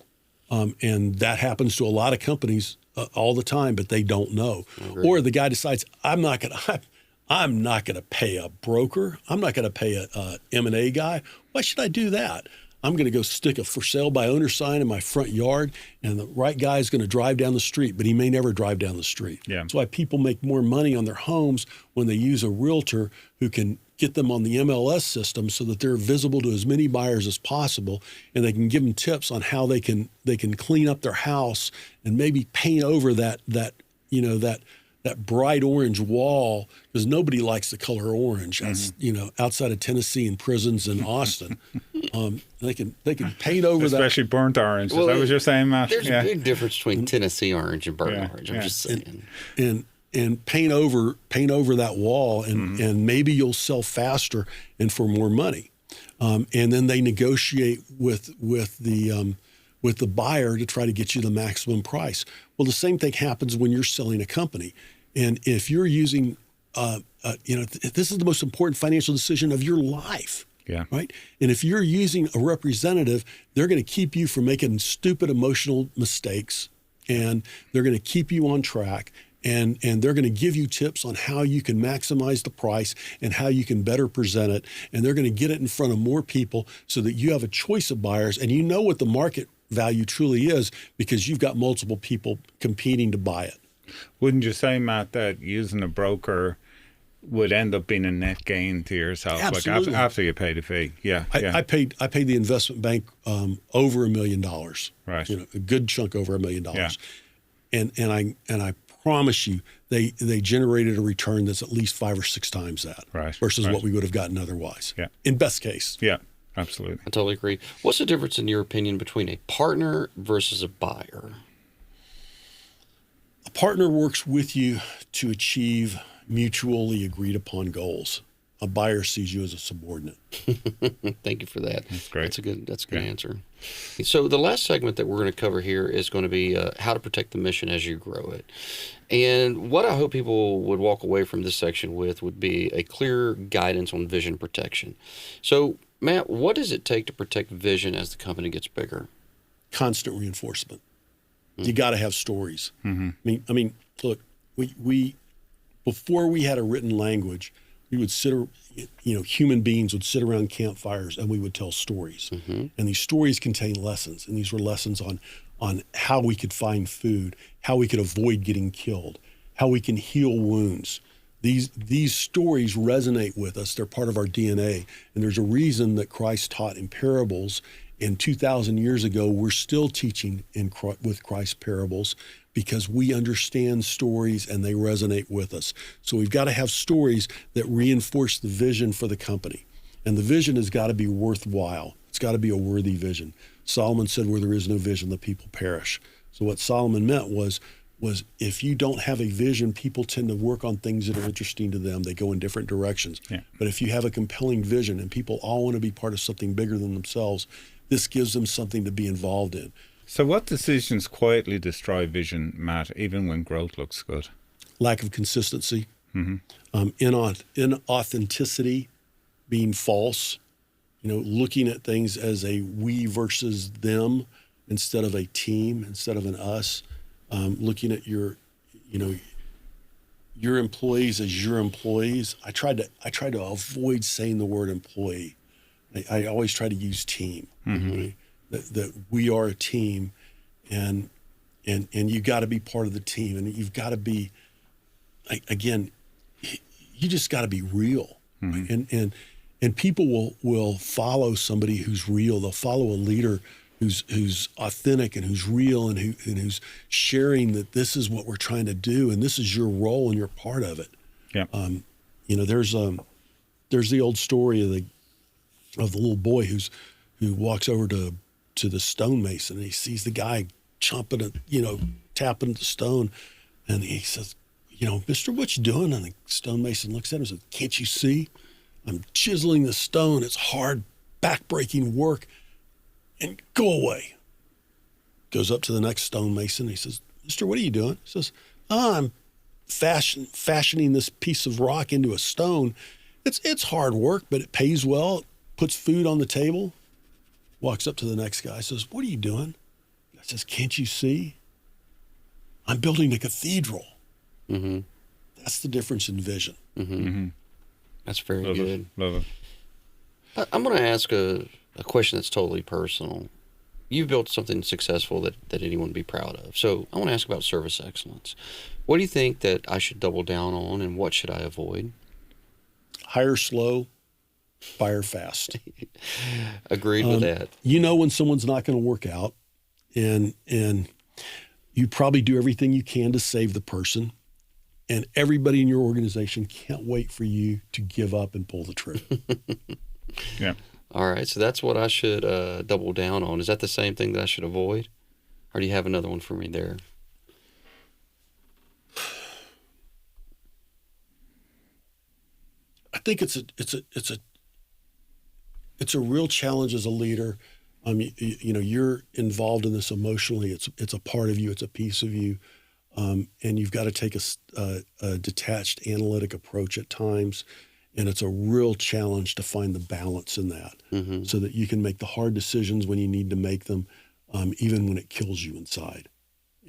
And that happens to a lot of companies all the time, but they don't know. Or the guy decides, I'm not going to pay a broker. I'm not going to pay a M&A guy. Why should I do that? I'm going to go stick a for sale by owner sign in my front yard, and the right guy is going to drive down the street, but he may never drive down the street. Yeah. That's why people make more money on their homes when they use a realtor who can get them on the MLS system so that they're visible to as many buyers as possible, and they can give them tips on how they can clean up their house and maybe paint over that bright orange wall, because nobody likes the color orange. That's, outside of Tennessee and prisons in Austin, they can paint over especially burnt orange. Is that what you're saying, Matt? There's a big difference between Tennessee orange and burnt orange. I'm just saying. And paint over that wall, and maybe you'll sell faster and for more money. And then they negotiate with the buyer to try to get you the maximum price. Well, the same thing happens when you're selling a company. And if you're using, this is the most important financial decision of your life. Yeah. Right. And if you're using a representative, they're going to keep you from making stupid emotional mistakes, and they're going to keep you on track. And they're going to give you tips on how you can maximize the price and how you can better present it. And they're going to get it in front of more people so that you have a choice of buyers, and you know what the market value truly is because you've got multiple people competing to buy it. Wouldn't you say, Matt, that using a broker would end up being a net gain to yourself? Absolutely. Like after you pay the fee? Yeah. I paid the investment bank over $1 million. Right. A good chunk over $1 million. Yeah. And I promise you, they generated a return that's at least 5 or 6 times that, versus what we would have gotten otherwise. Yeah. In best case. Yeah, absolutely. I totally agree. What's the difference, in your opinion, between a partner versus a buyer? A partner works with you to achieve mutually agreed upon goals. A buyer sees you as a subordinate. Thank you for that. That's great. That's a good answer. So the last segment that we're going to cover here is going to be how to protect the mission as you grow it. And what I hope people would walk away from this section with would be a clear guidance on vision protection. So, Matt, what does it take to protect vision as the company gets bigger? Constant reinforcement. You got to have stories. I mean, look, we before we had a written language, we would human beings would sit around campfires and we would tell stories. And these stories contain lessons. And these were lessons on how we could find food, how we could avoid getting killed, how we can heal wounds. These stories resonate with us. They're part of our DNA. And there's a reason that Christ taught in parables And 2,000 years ago, we're still teaching with Christ's parables because we understand stories and they resonate with us. So we've got to have stories that reinforce the vision for the company. And the vision has got to be worthwhile. It's got to be a worthy vision. Solomon said, where there is no vision, the people perish. So what Solomon meant was if you don't have a vision, people tend to work on things that are interesting to them. They go in different directions. Yeah. But if you have a compelling vision and people all want to be part of something bigger than themselves, this gives them something to be involved in. So what decisions quietly destroy vision, Matt, even when growth looks good? Lack of consistency, inauthenticity, being false, looking at things as a we versus them instead of a team, instead of an us, looking at your employees as your employees. I tried to avoid saying the word employee. I always try to use team. That we are a team, and you got to be part of the team, and you've got to be, again, you just got to be real, right? And people will follow somebody who's real. They'll follow a leader who's authentic and who's real and who's sharing that this is what we're trying to do and this is your role and you're part of it. Yeah. There's the old story of the little boy who walks over to the stonemason and he sees the guy tapping the stone, and he says, "Mister, what you doing?" And the stonemason looks at him and says, "Can't you see? I'm chiseling the stone. It's hard, back-breaking work. And go away." Goes up to the next stonemason. He says, "Mister, what are you doing?" He says, "I'm fashioning this piece of rock into a stone. It's hard work, but it pays well. It puts food on the table." Walks up to the next guy, says, "What are you doing?" The guy says, "Can't you see? I'm building a cathedral." Mm-hmm. That's the difference in vision. Mm-hmm. That's very Love good. it. Love it. I'm going to ask a question that's totally personal. You've built something successful that anyone would be proud of. So I want to ask about service excellence. What do you think that I should double down on, and what should I avoid? Hire slow, fire fast. Agreed with that. When someone's not going to work out, and you probably do everything you can to save the person, and everybody in your organization can't wait for you to give up and pull the trigger. Yeah. All right, so that's what I should double down on. Is that the same thing that I should avoid, or do you have another one for me there? I think it's a real challenge as a leader. You're involved in this emotionally. It's a part of you. It's a piece of you, and you've got to take a detached, analytic approach at times. And it's a real challenge to find the balance in that, so that you can make the hard decisions when you need to make them, even when it kills you inside.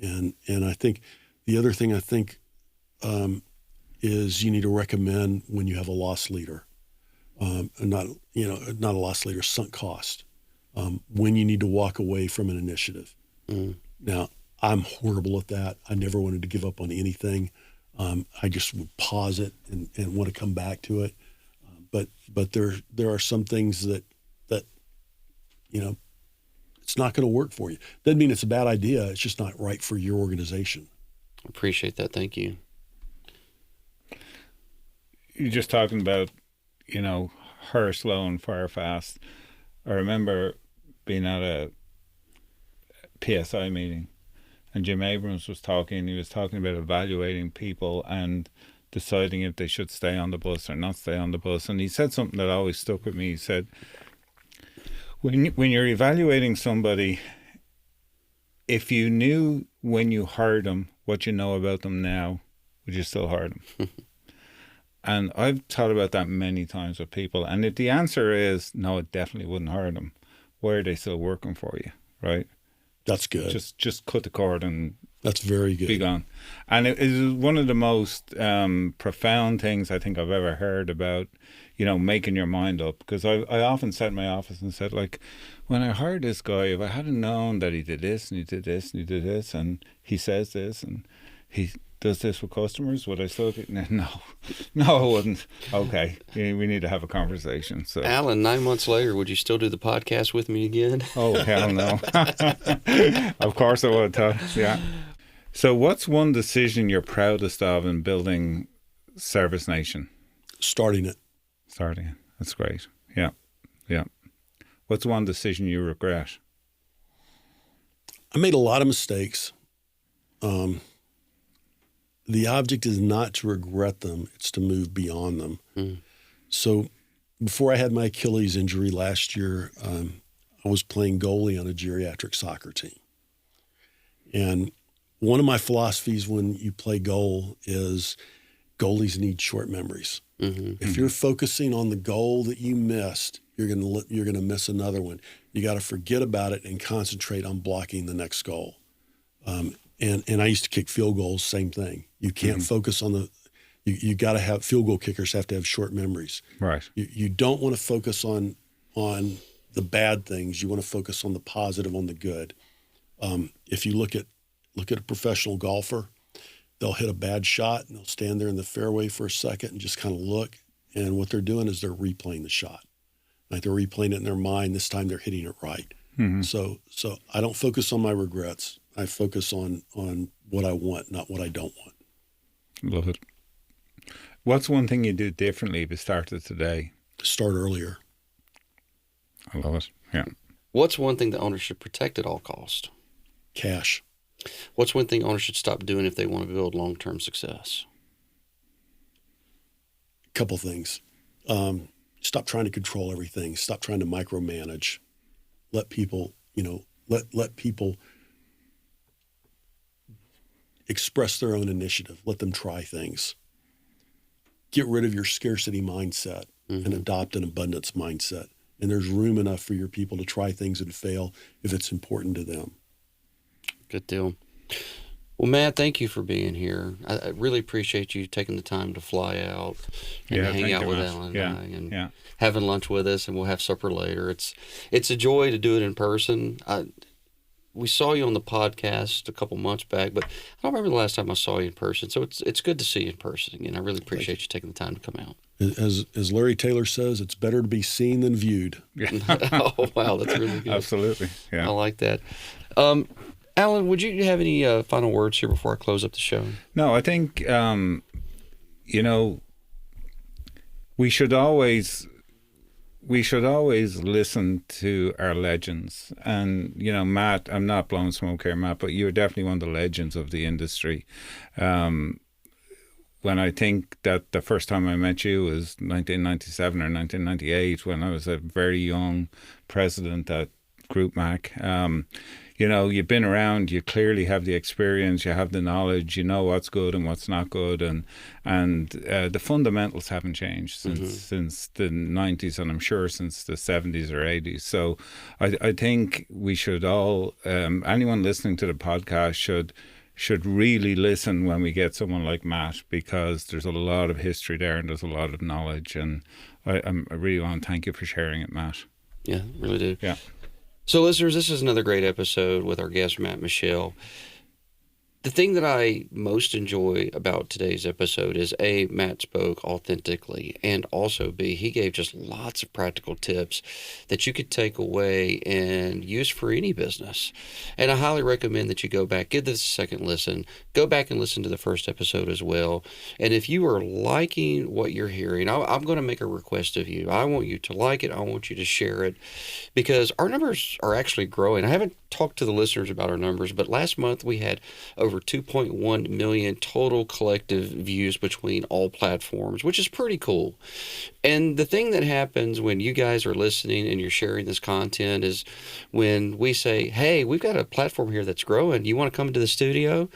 And I think the other thing is you need to recommend when you have a lost leader, and not a lost leader, sunk cost, when you need to walk away from an initiative. Now, I'm horrible at that. I never wanted to give up on anything. I just would pause it and want to come back to it. But there are some things that it's not going to work for you. Doesn't mean it's a bad idea. It's just not right for your organization. Appreciate that. Thank you. You're just talking about, hire slow and fire fast. I remember being at a PSI meeting, and Jim Abrams was talking. He was talking about evaluating people and deciding if they should stay on the bus or not stay on the bus. And he said something that always stuck with me. He said, when you're evaluating somebody, if you knew when you hired them what you know about them now, would you still hire them? And I've thought about that many times with people. And if the answer is no, it definitely wouldn't hire them, why are they still working for you, right? That's good. Just cut the cord and that's very good. Be gone. And it is one of the most profound things I think I've ever heard about, making your mind up. Because I often sat in my office and said, like, when I hired this guy, if I hadn't known that he did this and he did this and he did this and he says this and does this with customers? Would I still get... No, I wouldn't. Okay, we need to have a conversation. So, Alan, 9 months later, would you still do the podcast with me again? oh, hell no. Of course I would, Todd. Yeah. So what's one decision you're proudest of in building Service Nation? Starting it. Starting it. That's great. Yeah. Yeah. What's one decision you regret? I made a lot of mistakes. The object is not to regret them, it's to move beyond them. So before I had my Achilles injury last year, I was playing goalie on a geriatric soccer team. And one of my philosophies when you play goal is goalies need short memories. If you're focusing on the goal that you missed, you're gonna miss another one. You got to forget about it and concentrate on blocking the next goal. And I used to kick field goals, same thing. You can't focus on you got to have, field goal kickers have to have short memories. Right. You don't want to focus on the bad things. You want to focus on the positive, on the good. If you look at a professional golfer, they'll hit a bad shot and they'll stand there in the fairway for a second and just kind of look. And what they're doing is they're replaying the shot. Like they're replaying it in their mind. This time they're hitting it right. So I don't focus on my regrets. I focus on what I want, not what I don't want. Love it. What's one thing you do differently if you started today? Start earlier. I love it. Yeah. What's one thing that owners should protect at all costs? Cash. What's one thing owners should stop doing if they want to build long-term success? Couple things. Stop trying to control everything. Stop trying to micromanage. Let people, let people express their own initiative. Let them try things. Get rid of your scarcity mindset and adopt an abundance mindset. And there's room enough for your people to try things and fail if it's important to them. Good deal. Well, Matt, thank you for being here. I really appreciate you taking the time to fly out and hang out with Alan and I and having lunch with us, and we'll have supper later. It's a joy to do it in person. We saw you on the podcast a couple months back, but I don't remember the last time I saw you in person. So it's good to see you in person again. I really appreciate you taking the time to come out. As Larry Taylor says, it's better to be seen than viewed. Oh, wow, that's really good. Absolutely. Yeah. I like that. Alan, would you have any final words here before I close up the show? No, I think, we should always listen to our legends. And, Matt, I'm not blowing smoke here, Matt, but you're definitely one of the legends of the industry. When I think that the first time I met you was 1997 or 1998, when I was a very young president at Group Mac. You've been around, you clearly have the experience, you have the knowledge, you know what's good and what's not good, and the fundamentals haven't changed since the 90s, and I'm sure since the 70s or 80s. So I think we should all, anyone listening to the podcast should really listen when we get someone like Matt, because there's a lot of history there and there's a lot of knowledge, and I really want to thank you for sharing it, Matt. Yeah, really do. Yeah. So, listeners, this is another great episode with our guest, Matt Michel. The thing that I most enjoy about today's episode is, A, Matt spoke authentically, and also, B, he gave just lots of practical tips that you could take away and use for any business. And I highly recommend that you go back, give this a second listen, go back and listen to the first episode as well. And if you are liking what you're hearing, I'm going to make a request of you. I want you to like it. I want you to share it, because our numbers are actually growing. I haven't talked to the listeners about our numbers, but last month we had over 2.1 million total collective views between all platforms, which is pretty cool. And the thing that happens when you guys are listening and you're sharing this content is when we say, hey, we've got a platform here that's growing. You want to come into the studio?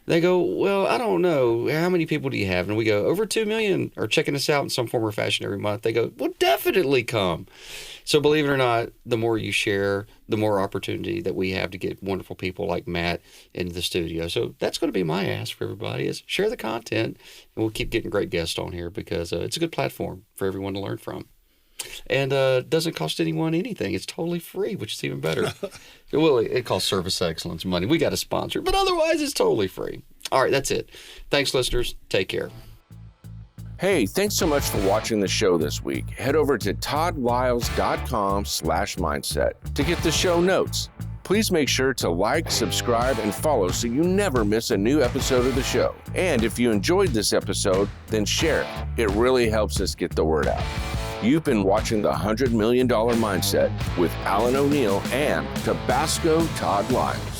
They go, well, I don't know. How many people do you have? And we go, over 2 million are checking us out in some form or fashion every month. They go, well, definitely come. So believe it or not, the more you share, the more opportunity that we have to get wonderful people like Matt into the studio. So that's going to be my ask for everybody, is share the content, and we'll keep getting great guests on here, because it's a good platform for everyone to learn from. And it doesn't cost anyone anything. It's totally free, which is even better. Well, it costs Service Excellence money. We got a sponsor, but otherwise it's totally free. All right, that's it. Thanks, listeners. Take care. Hey, thanks so much for watching the show this week. Head over to toddliles.com/mindset to get the show notes. Please make sure to like, subscribe, and follow so you never miss a new episode of the show. And if you enjoyed this episode, then share it. It really helps us get the word out. You've been watching the $100 Million Mindset with Alan O'Neill and Tabasco Todd Liles.